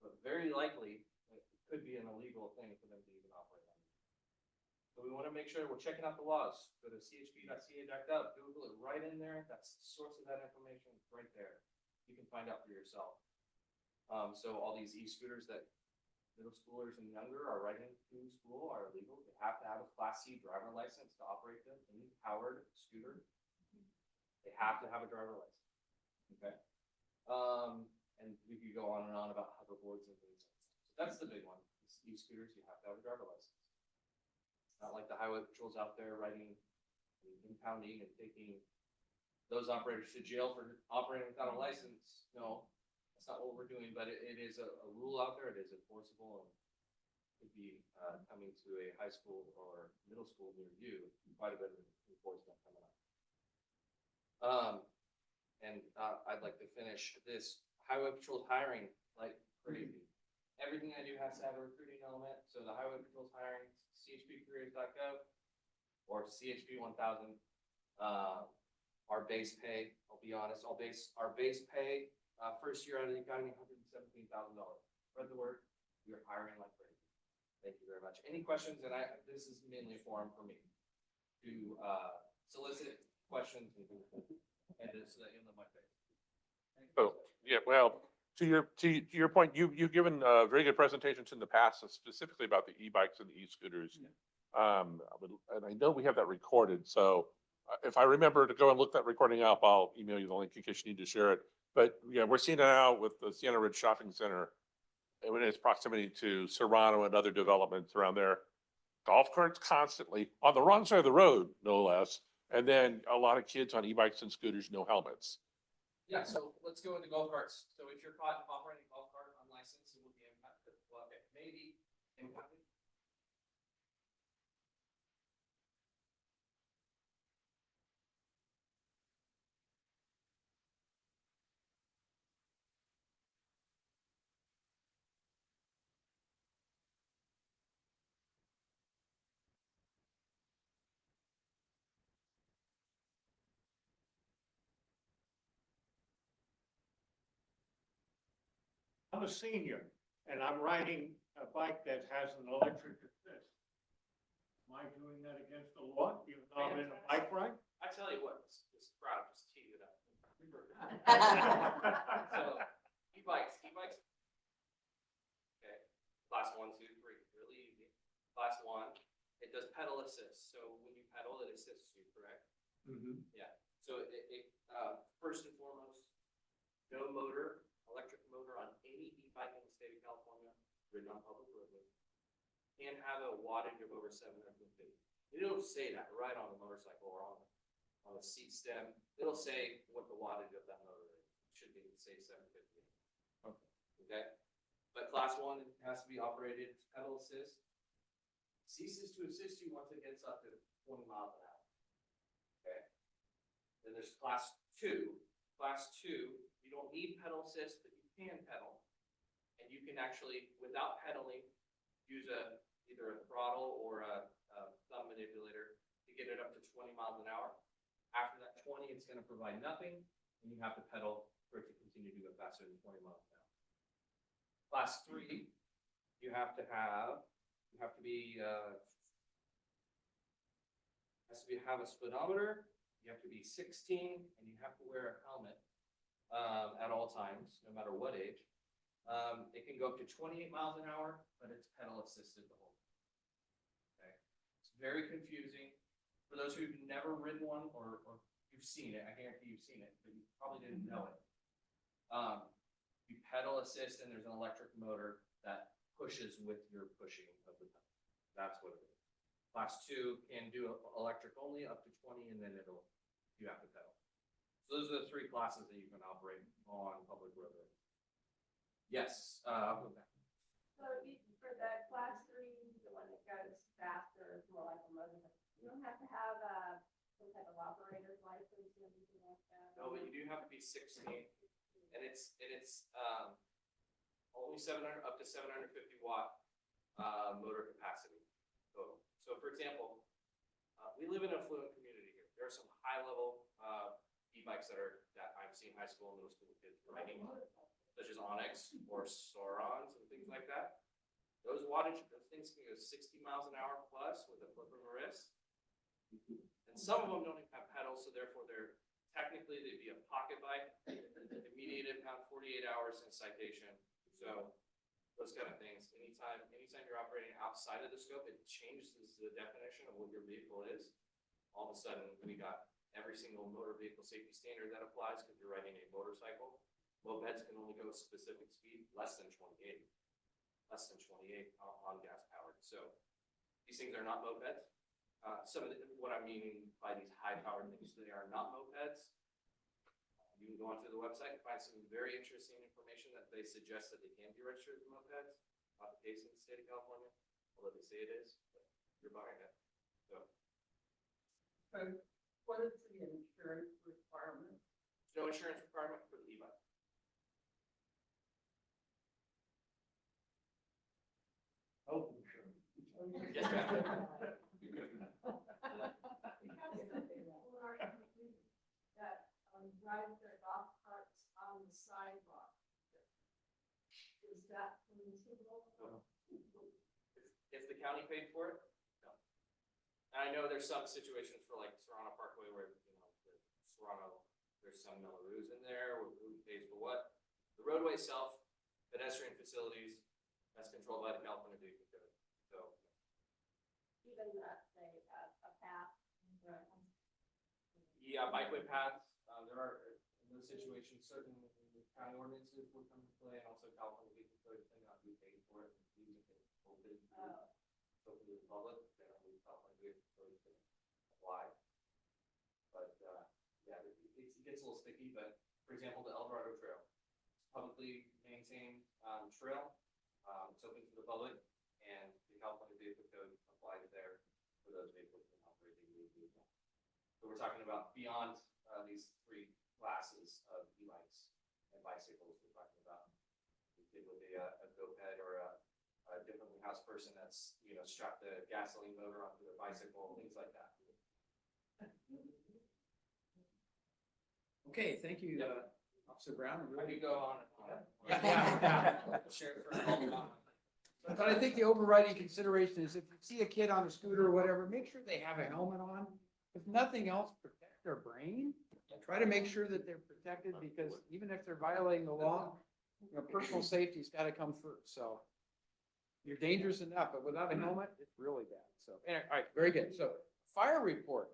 but very likely it could be an illegal thing for them to even operate on. So we want to make sure we're checking out the laws. Go to chp.ca.gov, Google it right in there. That's the source of that information right there. You can find out for yourself. So all these e-scooters that middle schoolers and younger are riding to school are illegal. They have to have a Class C driver license to operate them, any powered scooter. They have to have a driver license. Okay. And we could go on and on about hoverboards and things like that. So that's the big one. E-scooters, you have to have a driver license. It's not like the highway patrols out there riding, impounding and taking those operators to jail for operating without a license. No, that's not what we're doing, but it is a rule out there. It is enforceable and could be coming to a high school or middle school near you. Quite a bit of enforcement coming up. I'd like to finish this. Highway patrol's hiring like crazy. Everything I do has to have a recruiting element. So the highway patrol's hiring, chpcareers.gov or CHP 1000. Our base pay, I'll be honest, our base pay first year out of the academy, $117,000. Spread the word. We are hiring like crazy. Thank you very much. Any questions? And this is mainly a forum for me to solicit questions and this in the my face. So, yeah, well, to your point, you've given, very good presentations in the past, specifically about the e-bikes and the e-scooters. And I know we have that recorded, so if I remember to go and look that recording up, I'll email you the link in case you need to share it. But yeah, we're seeing it now with the Sienna Ridge Shopping Center and in its proximity to Serrano and other developments around there. Golf carts constantly on the wrong side of the road, no less. And then a lot of kids on e-bikes and scooters, no helmets. Yeah, so let's go into golf carts. So if you're caught operating a golf cart unlicensed, it will be impacted, well, it may be impacted. I'm a senior and I'm riding a bike that has an electric assist. Am I doing that against the law, even though I'm in a bike ride? I tell you what, this crowd just teed it up. So e-bikes. Okay, class 1, 2, 3, really easy. Class 1, it does pedal assist. So when you pedal, it assists you, correct? Mm-hmm. Yeah. So first and foremost, no motor, electric motor on any e-bike in the state of California, ridden on public roadway, can have a wattage of over 750. It'll say that right on the motorcycle or on the seat stem. It'll say what the wattage of that motor is. It should be, say, 750. Okay. But class 1 has to be operated pedal assist. Ceases to assist you once it gets up to 20 miles an hour. Okay. Then there's class 2. Class 2, you don't need pedal assist, but you can pedal. And you can actually, without pedaling, use either a throttle or a thumb manipulator to get it up to 20 miles an hour. After that 20, it's going to provide nothing, and you have to pedal for it to continue to go faster than 20 miles an hour. Class 3, you have to have a speedometer, you have to be 16, and you have to wear a helmet at all times, no matter what age. It can go up to 28 miles an hour, but it's pedal assisted the whole time. Okay, it's very confusing for those who've never ridden one or you've seen it. I guarantee you've seen it, but you probably didn't know it. You pedal assist, and there's an electric motor that pushes with your pushing of the pedal. That's what it is. Class 2 can do electric only up to 20, and then you have to pedal. So those are the 3 classes that you can operate on public roadway. Yes, I'll go back. So for the class 3, the one that goes faster, it's more like a motor, you don't have to have some type of operator's license or anything like that? No, but you do have to be 16, and it's only 700 up to 750 watt motor capacity total. So for example, we live in a affluent community here. There are some high level e-bikes that I've seen high school and middle school kids riding, such as Onyx or Sorons and things like that. Those things can go 60 miles an hour plus with a flip of a wrist. And some of them don't even have pedals, so therefore they'd be a pocket bike, immediate impound, 48 hours in citation. So those kind of things. Anytime you're operating outside of the scope, it changes the definition of what your vehicle is. All of a sudden, we got every single motor vehicle safety standard that applies because you're riding a motorcycle. Mopeds can only go a specific speed, less than 28 on gas powered. So these things are not mopeds. What I mean by these high powered things, they are not mopeds. You can go onto the website and find some very interesting information that they suggest that they can be registered as mopeds. Not the case in the state of California, although they say it is, but you're buying it. So. What is the insurance requirement? There's no insurance requirement for the e-bike. Health insurance. Yes, ma'am. That ride their golf carts on the sidewalk. Is that permissible? If the county paid for it, no. And I know there's some situations for like Serrano Parkway where, the Serrano there's some Melrose in there, who pays for what. The roadway itself, pedestrian facilities, that's controlled by the California Vehicle Code. So, Even that, say, a path. yeah, bikeway paths, there are, in those situations, certain county ordinances would come into play, and also California Vehicle Code, depending on who pays for it, and who's open, open to the public, then we California Vehicle Code can apply. But, yeah, it gets a little sticky, but, for example, the El Dorado Trail, publicly maintained, trail, it's open to the public, and the California Vehicle Code applies there for those vehicles and operating vehicles. So we're talking about beyond, these three classes of e-bikes and bicycles. We're talking about it would be a go-ped or a differently housed person that's, strapped a gasoline motor onto their bicycle, things like that. Okay, thank you, Officer Brown. I could go on and on. Yeah. Sheriff, all along. But I think the overriding consideration is if you see a kid on a scooter or whatever, make sure they have a helmet on. If nothing else, protect their brain. Try to make sure that they're protected, because even if they're violating the law, personal safety's got to come first. So you're dangerous enough, but without a helmet, it's really bad. So, anyway, all right, very good. So fire report.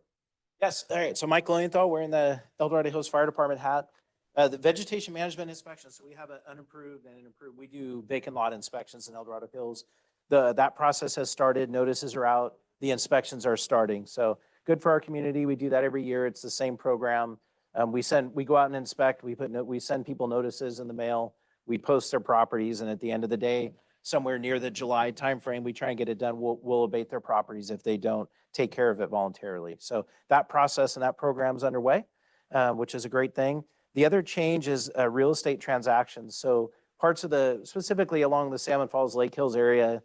Yes, all right, so Mike Lilienthal wearing the El Dorado Hills Fire Department hat. The vegetation management inspection, so we have an unapproved and an approved, we do vacant lot inspections in El Dorado Hills. That process has started, notices are out, the inspections are starting, so good for our community. We do that every year, it's the same program. We go out and inspect, we send people notices in the mail, we post their properties, and at the end of the day, somewhere near the July timeframe, we try and get it done. We'll abate their properties if they don't take care of it voluntarily. So that process and that program's underway, which is a great thing. The other change is real estate transactions. So parts of specifically along the Salmon Falls, Lake Hills area,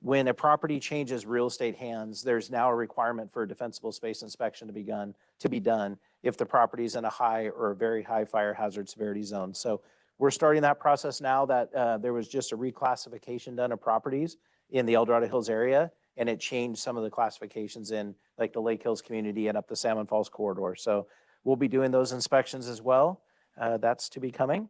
when a property changes real estate hands, there's now a requirement for a defensible space inspection to be done if the property is in a high or a very high fire hazard severity zone. So we're starting that process now that there was just a reclassification done of properties in the El Dorado Hills area, and it changed some of the classifications in like the Lake Hills community and up the Salmon Falls corridor. So we'll be doing those inspections as well. That's to be coming.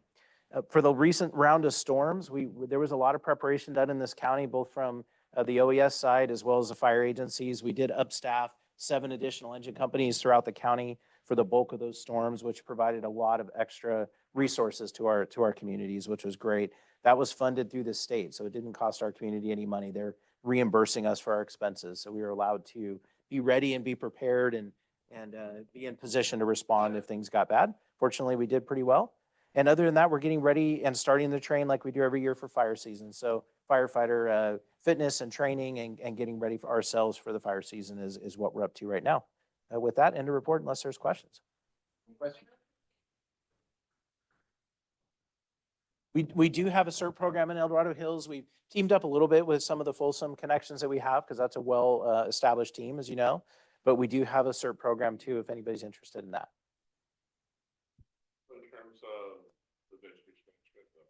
For the recent round of storms, there was a lot of preparation done in this county, both from the OES side as well as the fire agencies. We did upstaff 7 additional engine companies throughout the county for the bulk of those storms, which provided a lot of extra resources to our communities, which was great. That was funded through the state, so it didn't cost our community any money. They're reimbursing us for our expenses, so we were allowed to be ready and be prepared and be in position to respond if things got bad. Fortunately, we did pretty well. And other than that, we're getting ready and starting the train like we do every year for fire season. So firefighter fitness and training and getting ready for ourselves for the fire season is what we're up to right now. With that, end of report unless there's questions. Question? We do have a CERT program in El Dorado Hills. We've teamed up a little bit with some of the Folsom connections that we have because that's a well-established team, as you know. But we do have a CERT program too, if anybody's interested in that. In terms of the vegetation management,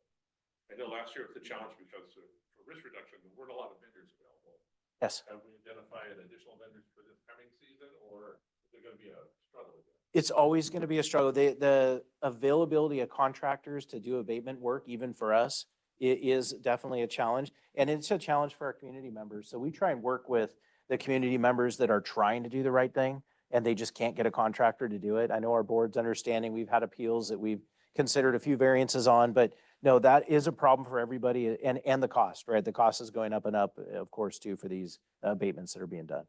I know last year was a challenge because for risk reduction, there weren't a lot of vendors available. Yes. Have we identified additional vendors for this coming season, or is it going to be a struggle again? It's always going to be a struggle. The availability of contractors to do abatement work, even for us, is definitely a challenge. And it's a challenge for our community members. So we try and work with the community members that are trying to do the right thing and they just can't get a contractor to do it. I know our board's understanding. We've had appeals that we've considered a few variances on, but no, that is a problem for everybody and the cost, right? The cost is going up and up, of course, too, for these abatements that are being done.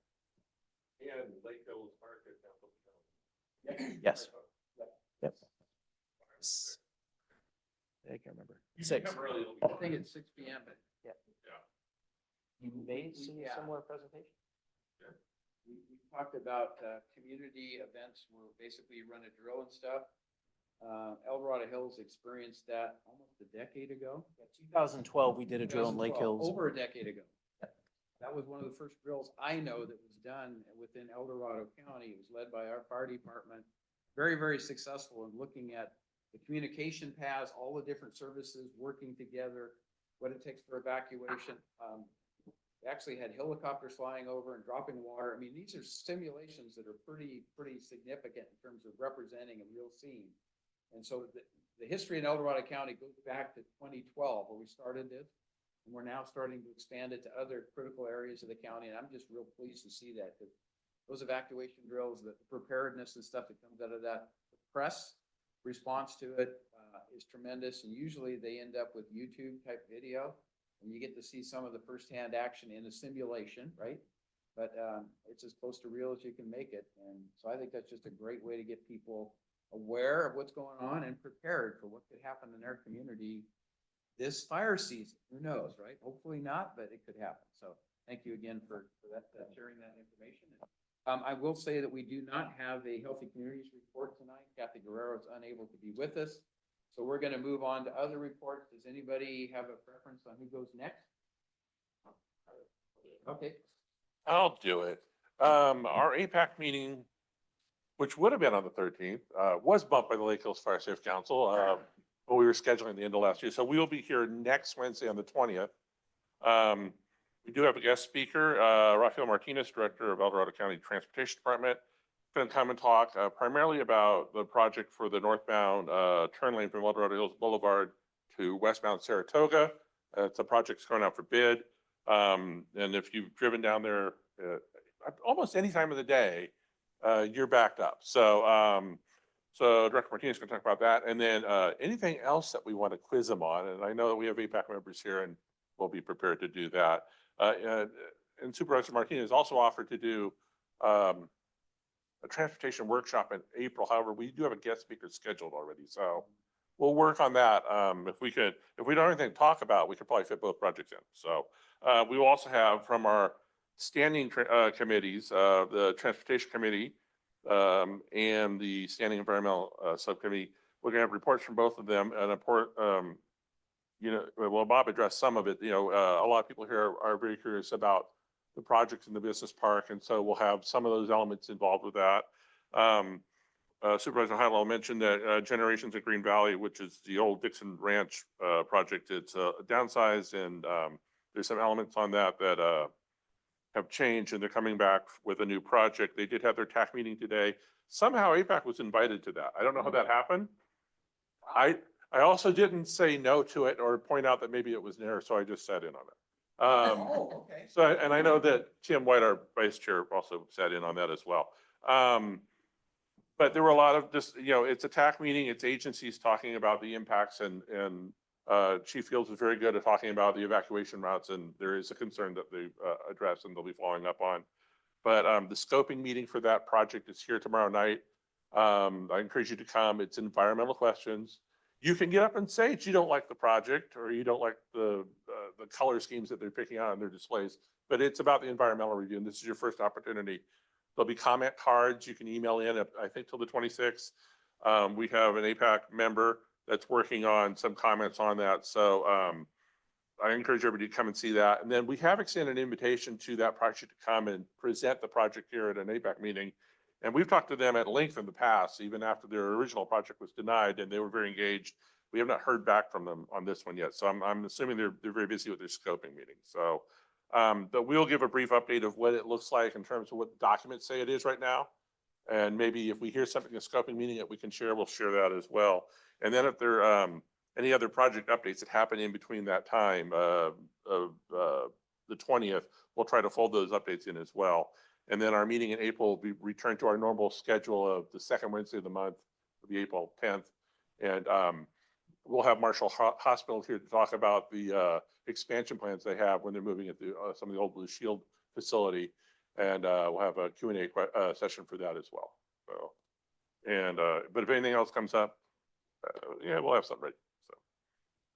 And Lake Hills Market. Yes. Yep. I can't remember. You 6. come early, it'll be I fine. think it's 6 p.m., but You may see a Yeah. similar presentation. we talked about community events where basically you run a drill and stuff. El Dorado Hills experienced that almost a decade ago. 2012, we did a drill in Lake 2012, Hills. Over a decade ago. That was one of the first drills I know that was done within El Dorado County. It was led by our fire department. Very, very successful in looking at the communication paths, all the different services working together, what it takes for evacuation. They actually had helicopters flying over and dropping water. I mean, these are simulations that are pretty significant in terms of representing a real scene. And so the history in El Dorado County goes back to 2012 where we started this. And we're now starting to expand it to other critical areas of the county. And I'm just real pleased to see that, because those evacuation drills, the preparedness and stuff that comes out of that, the press response to it is tremendous. And usually they end up with YouTube type video, and you get to see some of the firsthand action in a simulation, right? But it's as close to real as you can make it. And so I think that's just a great way to get people aware of what's going on and prepared for what could happen in their community this fire season. Who knows, right? Hopefully not, but it could happen. So thank you again for that, sharing that information. I will say that we do not have a Healthy Communities report tonight. Kathy Guerrero is unable to be with us. So we're going to move on to other reports. Does anybody have a preference on who goes next? Okay. I'll do it. Our APAC meeting, which would have been on the 13th, was bumped by the Lake Hills Fire Safe Council. But we were scheduling the end of last year. So we will be here next Wednesday on the 20th. We do have a guest speaker, Rafael Martinez, Director of El Dorado County Transportation Department. Going to come and talk primarily about the project for the northbound turn lane from El Dorado Hills Boulevard to westbound Saratoga. It's a project that's going out for bid. And if you've driven down there almost any time of the day, you're backed up. So Director Martinez is going to talk about that. And then anything else that we want to quiz them on. And I know that we have APAC members here and we'll be prepared to do that. And Supervisor Martinez also offered to do a transportation workshop in April. However, we do have a guest speaker scheduled already. So we'll work on that. If we don't have anything to talk about, we could probably fit both projects in. So we will also have from our standing committees, the Transportation Committee, and the Standing Environmental Subcommittee. We're gonna have reports from both of them and well, Bob addressed some of it. A lot of people here are very curious about the projects in the business park, and so we'll have some of those elements involved with that. Supervisor Heidel mentioned that Generations at Green Valley, which is the old Dixon Ranch project, it's downsized, and there's some elements on that have changed, and they're coming back with a new project. They did have their TAC meeting today. Somehow APAC was invited to that. I don't know how that happened. I also didn't say no to it or point out that maybe it was there, so I just sat in on it. Okay. So, and I know that Tim White, our vice chair, also sat in on that as well. But there were a lot of just, it's a TAC meeting, it's agencies talking about the impacts, and Chief Fields is very good at talking about the evacuation routes, and there is a concern that they've addressed and they'll be following up on. But the scoping meeting for that project is here tomorrow night. I encourage you to come. It's environmental questions. You can get up and say that you don't like the project or you don't like the color schemes that they're picking out on their displays, but it's about the environmental review, and this is your first opportunity. There'll be comment cards you can email in, I think, till the 26th. We have an APAC member that's working on some comments on that. So I encourage everybody to come and see that. And then we have extended an invitation to that project to come and present the project here at an APAC meeting. And we've talked to them at length in the past, even after their original project was denied, and they were very engaged. We have not heard back from them on this one yet. So I'm assuming they're very busy with their scoping meeting. So, but we'll give a brief update of what it looks like in terms of what the documents say it is right now. And maybe if we hear something in the scoping meeting that we can share, we'll share that as well. And then if there are any other project updates that happen in between that time of the 20th, we'll try to fold those updates in as well. And then our meeting in April will be returned to our normal schedule of the second Wednesday of the month, will be April 10th. And we'll have Marshall Hospital here to talk about the expansion plans they have when they're moving into some of the old Blue Shield facility. And we'll have a Q&A session for that as well. So, and but if anything else comes up, yeah, we'll have something ready.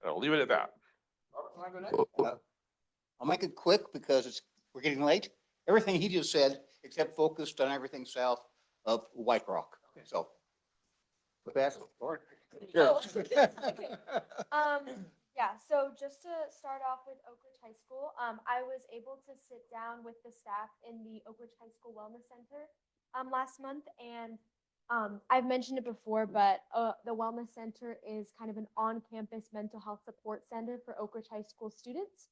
So I'll leave it at that. I'll make it quick because we're getting late. Everything he just said, except focused on everything south of White Rock. Okay. So with that, Lauren. Oh. Sure. Yeah, so just to start off with Oak Ridge High School, I was able to sit down with the staff in the Oak Ridge High School Wellness Center last month, and I've mentioned it before, but the Wellness Center is kind of an on-campus mental health support center for Oak Ridge High School students.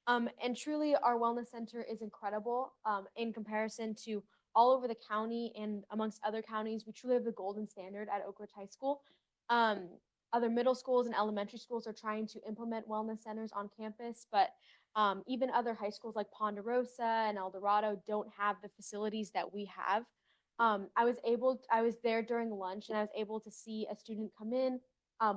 And truly, our Wellness Center is incredible in comparison to all over the county and amongst other counties. We truly have the golden standard at Oak Ridge High School. Other middle schools and elementary schools are trying to implement wellness centers on campus, but even other high schools like Ponderosa and El Dorado don't have the facilities that we have. I was there during lunch and I was able to see a student come in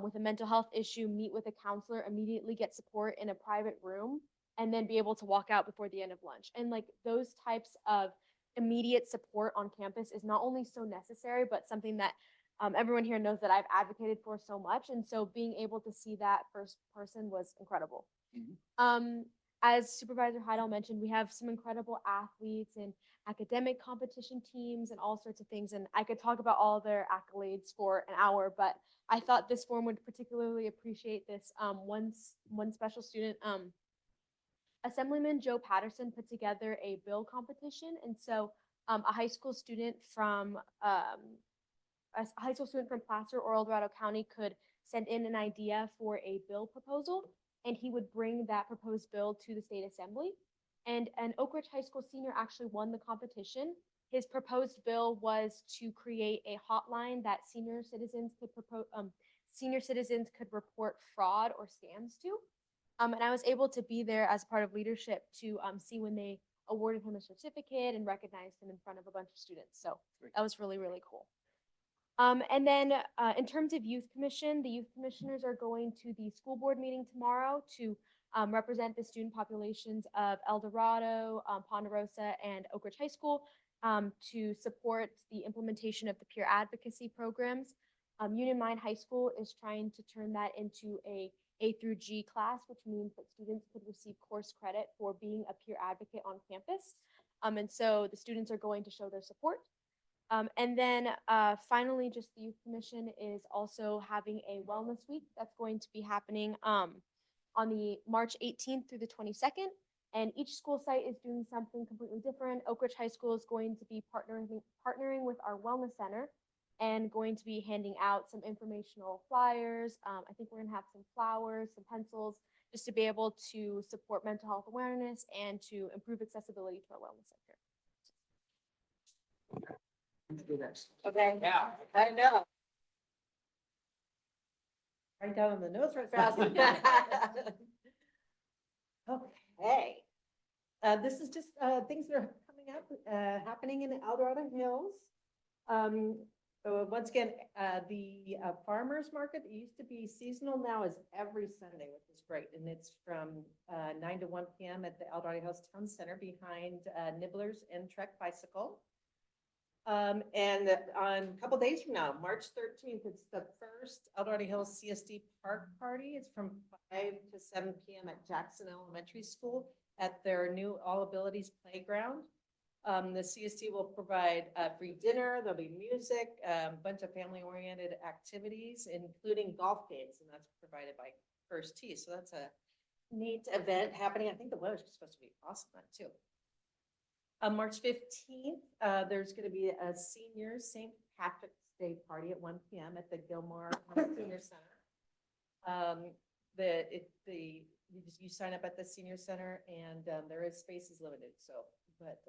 with a mental health issue, meet with a counselor, immediately get support in a private room, and then be able to walk out before the end of lunch. And like those types of immediate support on campus is not only so necessary, but something that everyone here knows that I've advocated for so much. And so being able to see that first person was incredible. As Supervisor Heidel mentioned, we have some incredible athletes and academic competition teams and all sorts of things. And I could talk about all their accolades for an hour, but I thought this forum would particularly appreciate this one special student. Assemblyman Joe Patterson put together a bill competition. And so a high school student from Placer or El Dorado County could send in an idea for a bill proposal, and he would bring that proposed bill to the state assembly. And an Oak Ridge High School senior actually won the competition. His proposed bill was to create a hotline that senior citizens could report fraud or scams to. And I was able to be there as part of leadership to see when they awarded him a certificate and recognized him in front of a bunch of students. So that was really, really cool. And then in terms of youth commission, the youth commissioners are going to the school board meeting tomorrow to represent the student populations of El Dorado, Ponderosa, and Oak Ridge High School to support the implementation of the peer advocacy programs. Union Mine High School is trying to turn that into A through G class, which means that students could receive course credit for being a peer advocate on campus. And so the students are going to show their support. And then finally, just the Youth Commission is also having a wellness week that's going to be happening on the March 18th through the 22nd. And each school site is doing something completely different. Oak Ridge High School is going to be partnering with our wellness center and going to be handing out some informational flyers. I think we're gonna have some flowers, some pencils, just to be able to support mental health awareness and to improve accessibility to our wellness center. Okay. Yeah. I know. Write down on the notes right fast. Okay. This is just things that are coming up, happening in El Dorado Hills. Once again, the farmers market, it used to be seasonal, now is every Sunday, which is great. And it's from 9 to 1 p.m. at the El Dorado Hills Town Center behind Nibblers and Trek Bicycle. And on a couple days from now, March 13th, it's the first El Dorado Hills CSD Park Party. It's from 5 to 7 p.m. at Jackson Elementary School at their new All Abilities Playground. The CSD will provide free dinner. There'll be music, a bunch of family-oriented activities, including golf games, and that's provided by First Tee. So that's a neat event happening. I think the weather's supposed to be awesome then too. On March 15th, there's going to be a senior St. Patrick's Day party at 1 p.m. at the Gilmore Senior Center. You sign up at the senior center, and there is spaces limited. So, but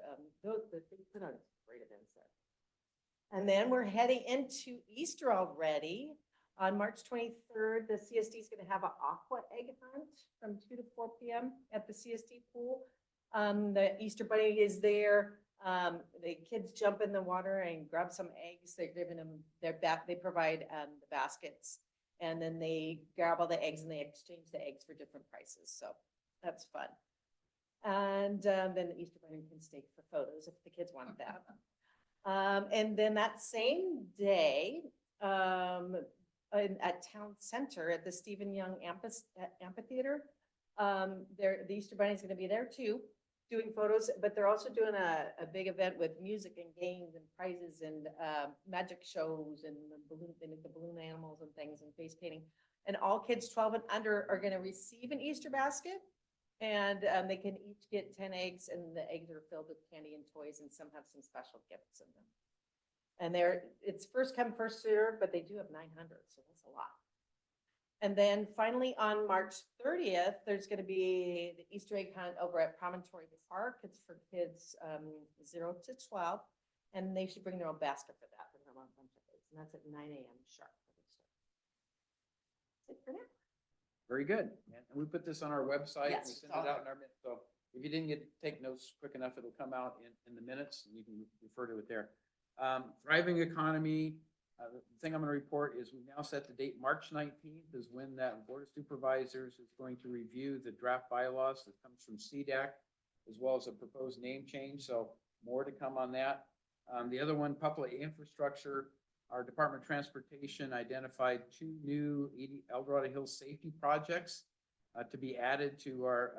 they put on great events there. And then we're heading into Easter already. On March 23rd, the CSD is going to have an aqua egg hunt from 2 to 4 p.m. at the CSD pool. The Easter Bunny is there. The kids jump in the water and grab some eggs. They're giving them they provide the baskets, and then they grab all the eggs and they exchange the eggs for different prices. So that's fun. And then the Easter Bunny can stay for photos if the kids want that. And then that same day, at Town Center at the Stephen Young Amphitheater, the Easter Bunny is going to be there too, doing photos, but they're also doing a big event with music and games and prizes and magic shows and the balloon animals and things and face painting. And all kids 12 and under are going to receive an Easter basket, and they can each get 10 eggs, and the eggs are filled with candy and toys, and some have some special gifts in them. And it's first come, first served, but they do have 900, so that's a lot. And then finally on March 30th, there's going to be the Easter egg hunt over at Promontory Park. It's for kids 0 to 12, and they should bring their own basket for that. Bring their own bunch of eggs, and that's at 9 a.m. sharp. it for now. Very good. And we put this on our website. Yes, We it's send all it out in our minutes. So if you didn't take notes quick enough, it'll come out in the minutes and you can refer to it there. Thriving economy. The thing I'm going to report is we now set the date, March 19th is when that Board of Supervisors is going to review the draft bylaws that comes from CDAC, as well as a proposed name change. So more to come on that. The other one, public infrastructure. Our Department of Transportation identified 2 new El Dorado Hills safety projects to be added to our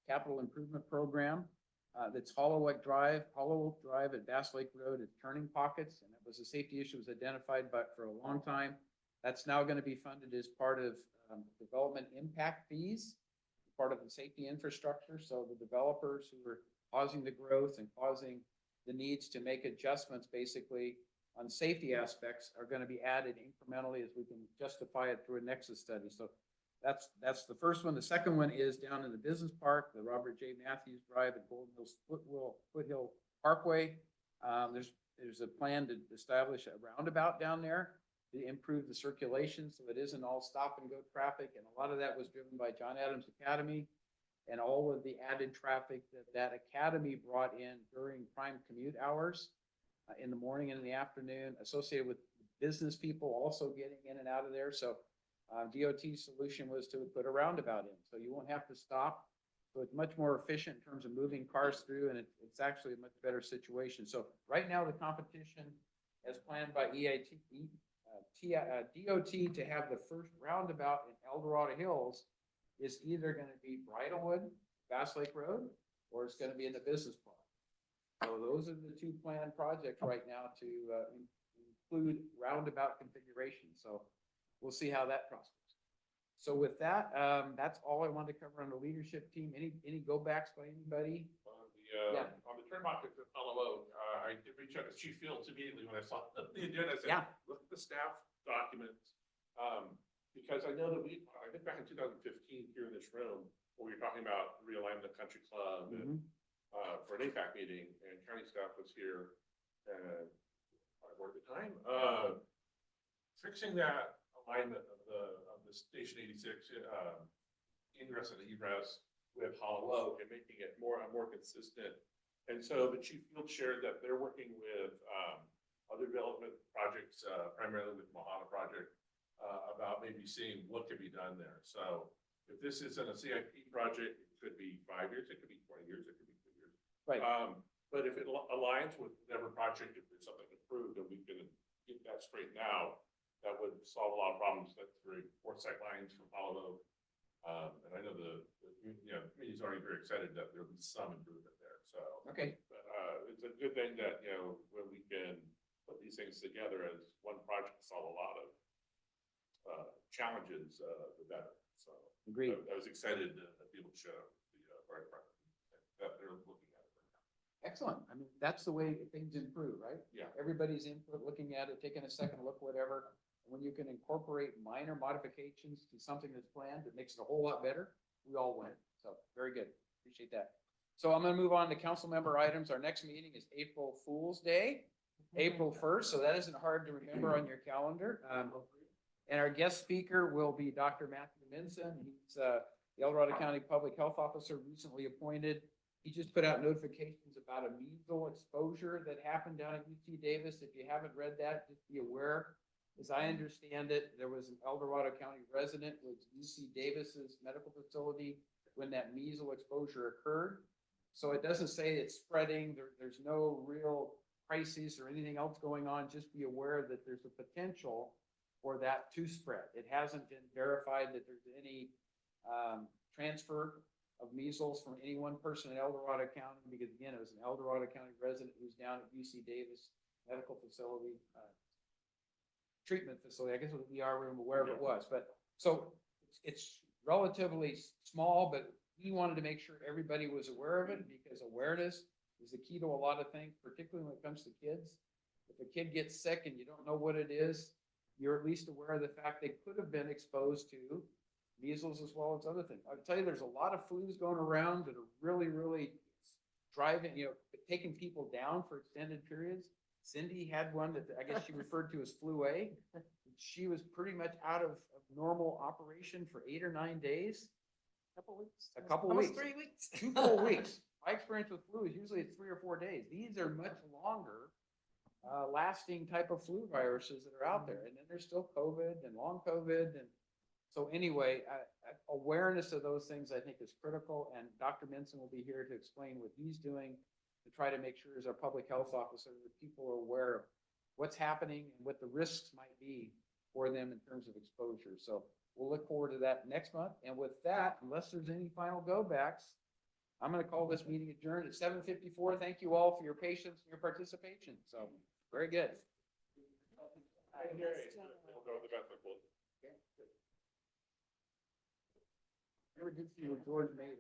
capital improvement program. That's Hollow Oak Drive at Bass Lake Road at turning pockets. And it was a safety issue was identified, but for a long time, that's now going to be funded as part of development impact fees, part of the safety infrastructure. So the developers who are causing the growth and causing the needs to make adjustments basically on safety aspects are going to be added incrementally as we can justify it through a nexus study. So that's the first one. The second one is down in the business park, the Robert J. Matthews Drive at Golden Hills Foothill Parkway. There's a plan to establish a roundabout down there to improve the circulation so it isn't all stop and go traffic. And a lot of that was driven by John Adams Academy and all of the added traffic that academy brought in during prime commute hours in the morning and in the afternoon, associated with business people also getting in and out of there. So DOT's solution was to put a roundabout in, so you won't have to stop. So it's much more efficient in terms of moving cars through, and it's actually a much better situation. So right now, the competition, as planned by DOT to have the first roundabout in El Dorado Hills is either going to be Bridlewood, Bass Lake Road, or it's going to be in the business park. So those are the 2 planned projects right now to include roundabout configuration. So we'll see how that prospers. So with that, that's all I wanted to cover on the leadership team. Any go backs by anybody? On the turn pocket at Palo Oak, I did reach out to Chief Fields immediately when I saw the agenda. I said, Yeah. look at the staff documents. Because I know that I think back in 2015 here in this room, when we were talking about realignment of country club and for an APAC meeting, and county staff was here and I worked at the time, fixing that alignment of the Station 86 ingress and egress with Hollow Oak and making it more consistent. And so the Chief Field shared that they're working with other development projects, primarily with Mohana project, about maybe seeing what could be done there. So if this isn't a CIP project, it could be 5 years, it could be 20 years, it could be 2 years. Right. But if it aligns with whatever project, if there's something approved and we can get that straightened out, that would solve a lot of problems. That's very 4 sight lines from Palo Oak. And I know the committee's already very excited that there'll be some improvement there. So Okay. but, it's a good thing that, when we can put these things together as one project to solve a lot of challenges, the better. So Agreed. I was excited to be able to show the fire department that they're looking at it right now. Excellent. I mean, that's the way things improve, right? Yeah. Everybody's input, looking at it, taking a second look, whatever. When you can incorporate minor modifications to something that's planned, it makes it a whole lot better. We all win. So very good. Appreciate that. So I'm going to move on to council member items. Our next meeting is April Fool's Day, April 1st. So that isn't hard to remember on your calendar. And our guest speaker will be Dr. Matthew Minson. He's the El Dorado County Public Health Officer, recently appointed. He just put out notifications about a measles exposure that happened down at UC Davis. If you haven't read that, just be aware. As I understand it, there was an El Dorado County resident with UC Davis's medical facility when that measles exposure occurred. So it doesn't say it's spreading. There's no real crisis or anything else going on. Just be aware that there's a potential for that to spread. It hasn't been verified that there's any transfer of measles from any one person in El Dorado County, because again, it was an El Dorado County resident who's down at UC Davis Medical Facility, treatment facility, I guess it was the ER room or wherever it was. But so it's relatively small, but we wanted to make sure everybody was aware of it, because awareness is the key to a lot of things, particularly when it comes to kids. If a kid gets sick and you don't know what it is, you're at least aware of the fact they could have been exposed to measles as well as other things. I'll tell you, there's a lot of flus going around that are really, really driving, taking people down for extended periods. Cindy had one that I guess she referred to as flu A. she was pretty much out of normal operation for 8 or 9 days. Couple weeks. A couple Almost weeks. 3 weeks. 2 full weeks. My experience with flu is usually it's 3 or 4 days. These are much longer, lasting type of flu viruses that are out there. And then there's still COVID and long COVID. And so anyway, awareness of those things I think is critical. And Dr. Minson will be here to explain what he's doing to try to make sure as our public health officer that people are aware of what's happening and what the risks might be for them in terms of exposure. So we'll look forward to that next month. And with that, unless there's any final go backs, I'm going to call this meeting adjourned at 7:54. Thank you all for your patience and your participation. So very good. We'll go with the best of both. Never did see what George made.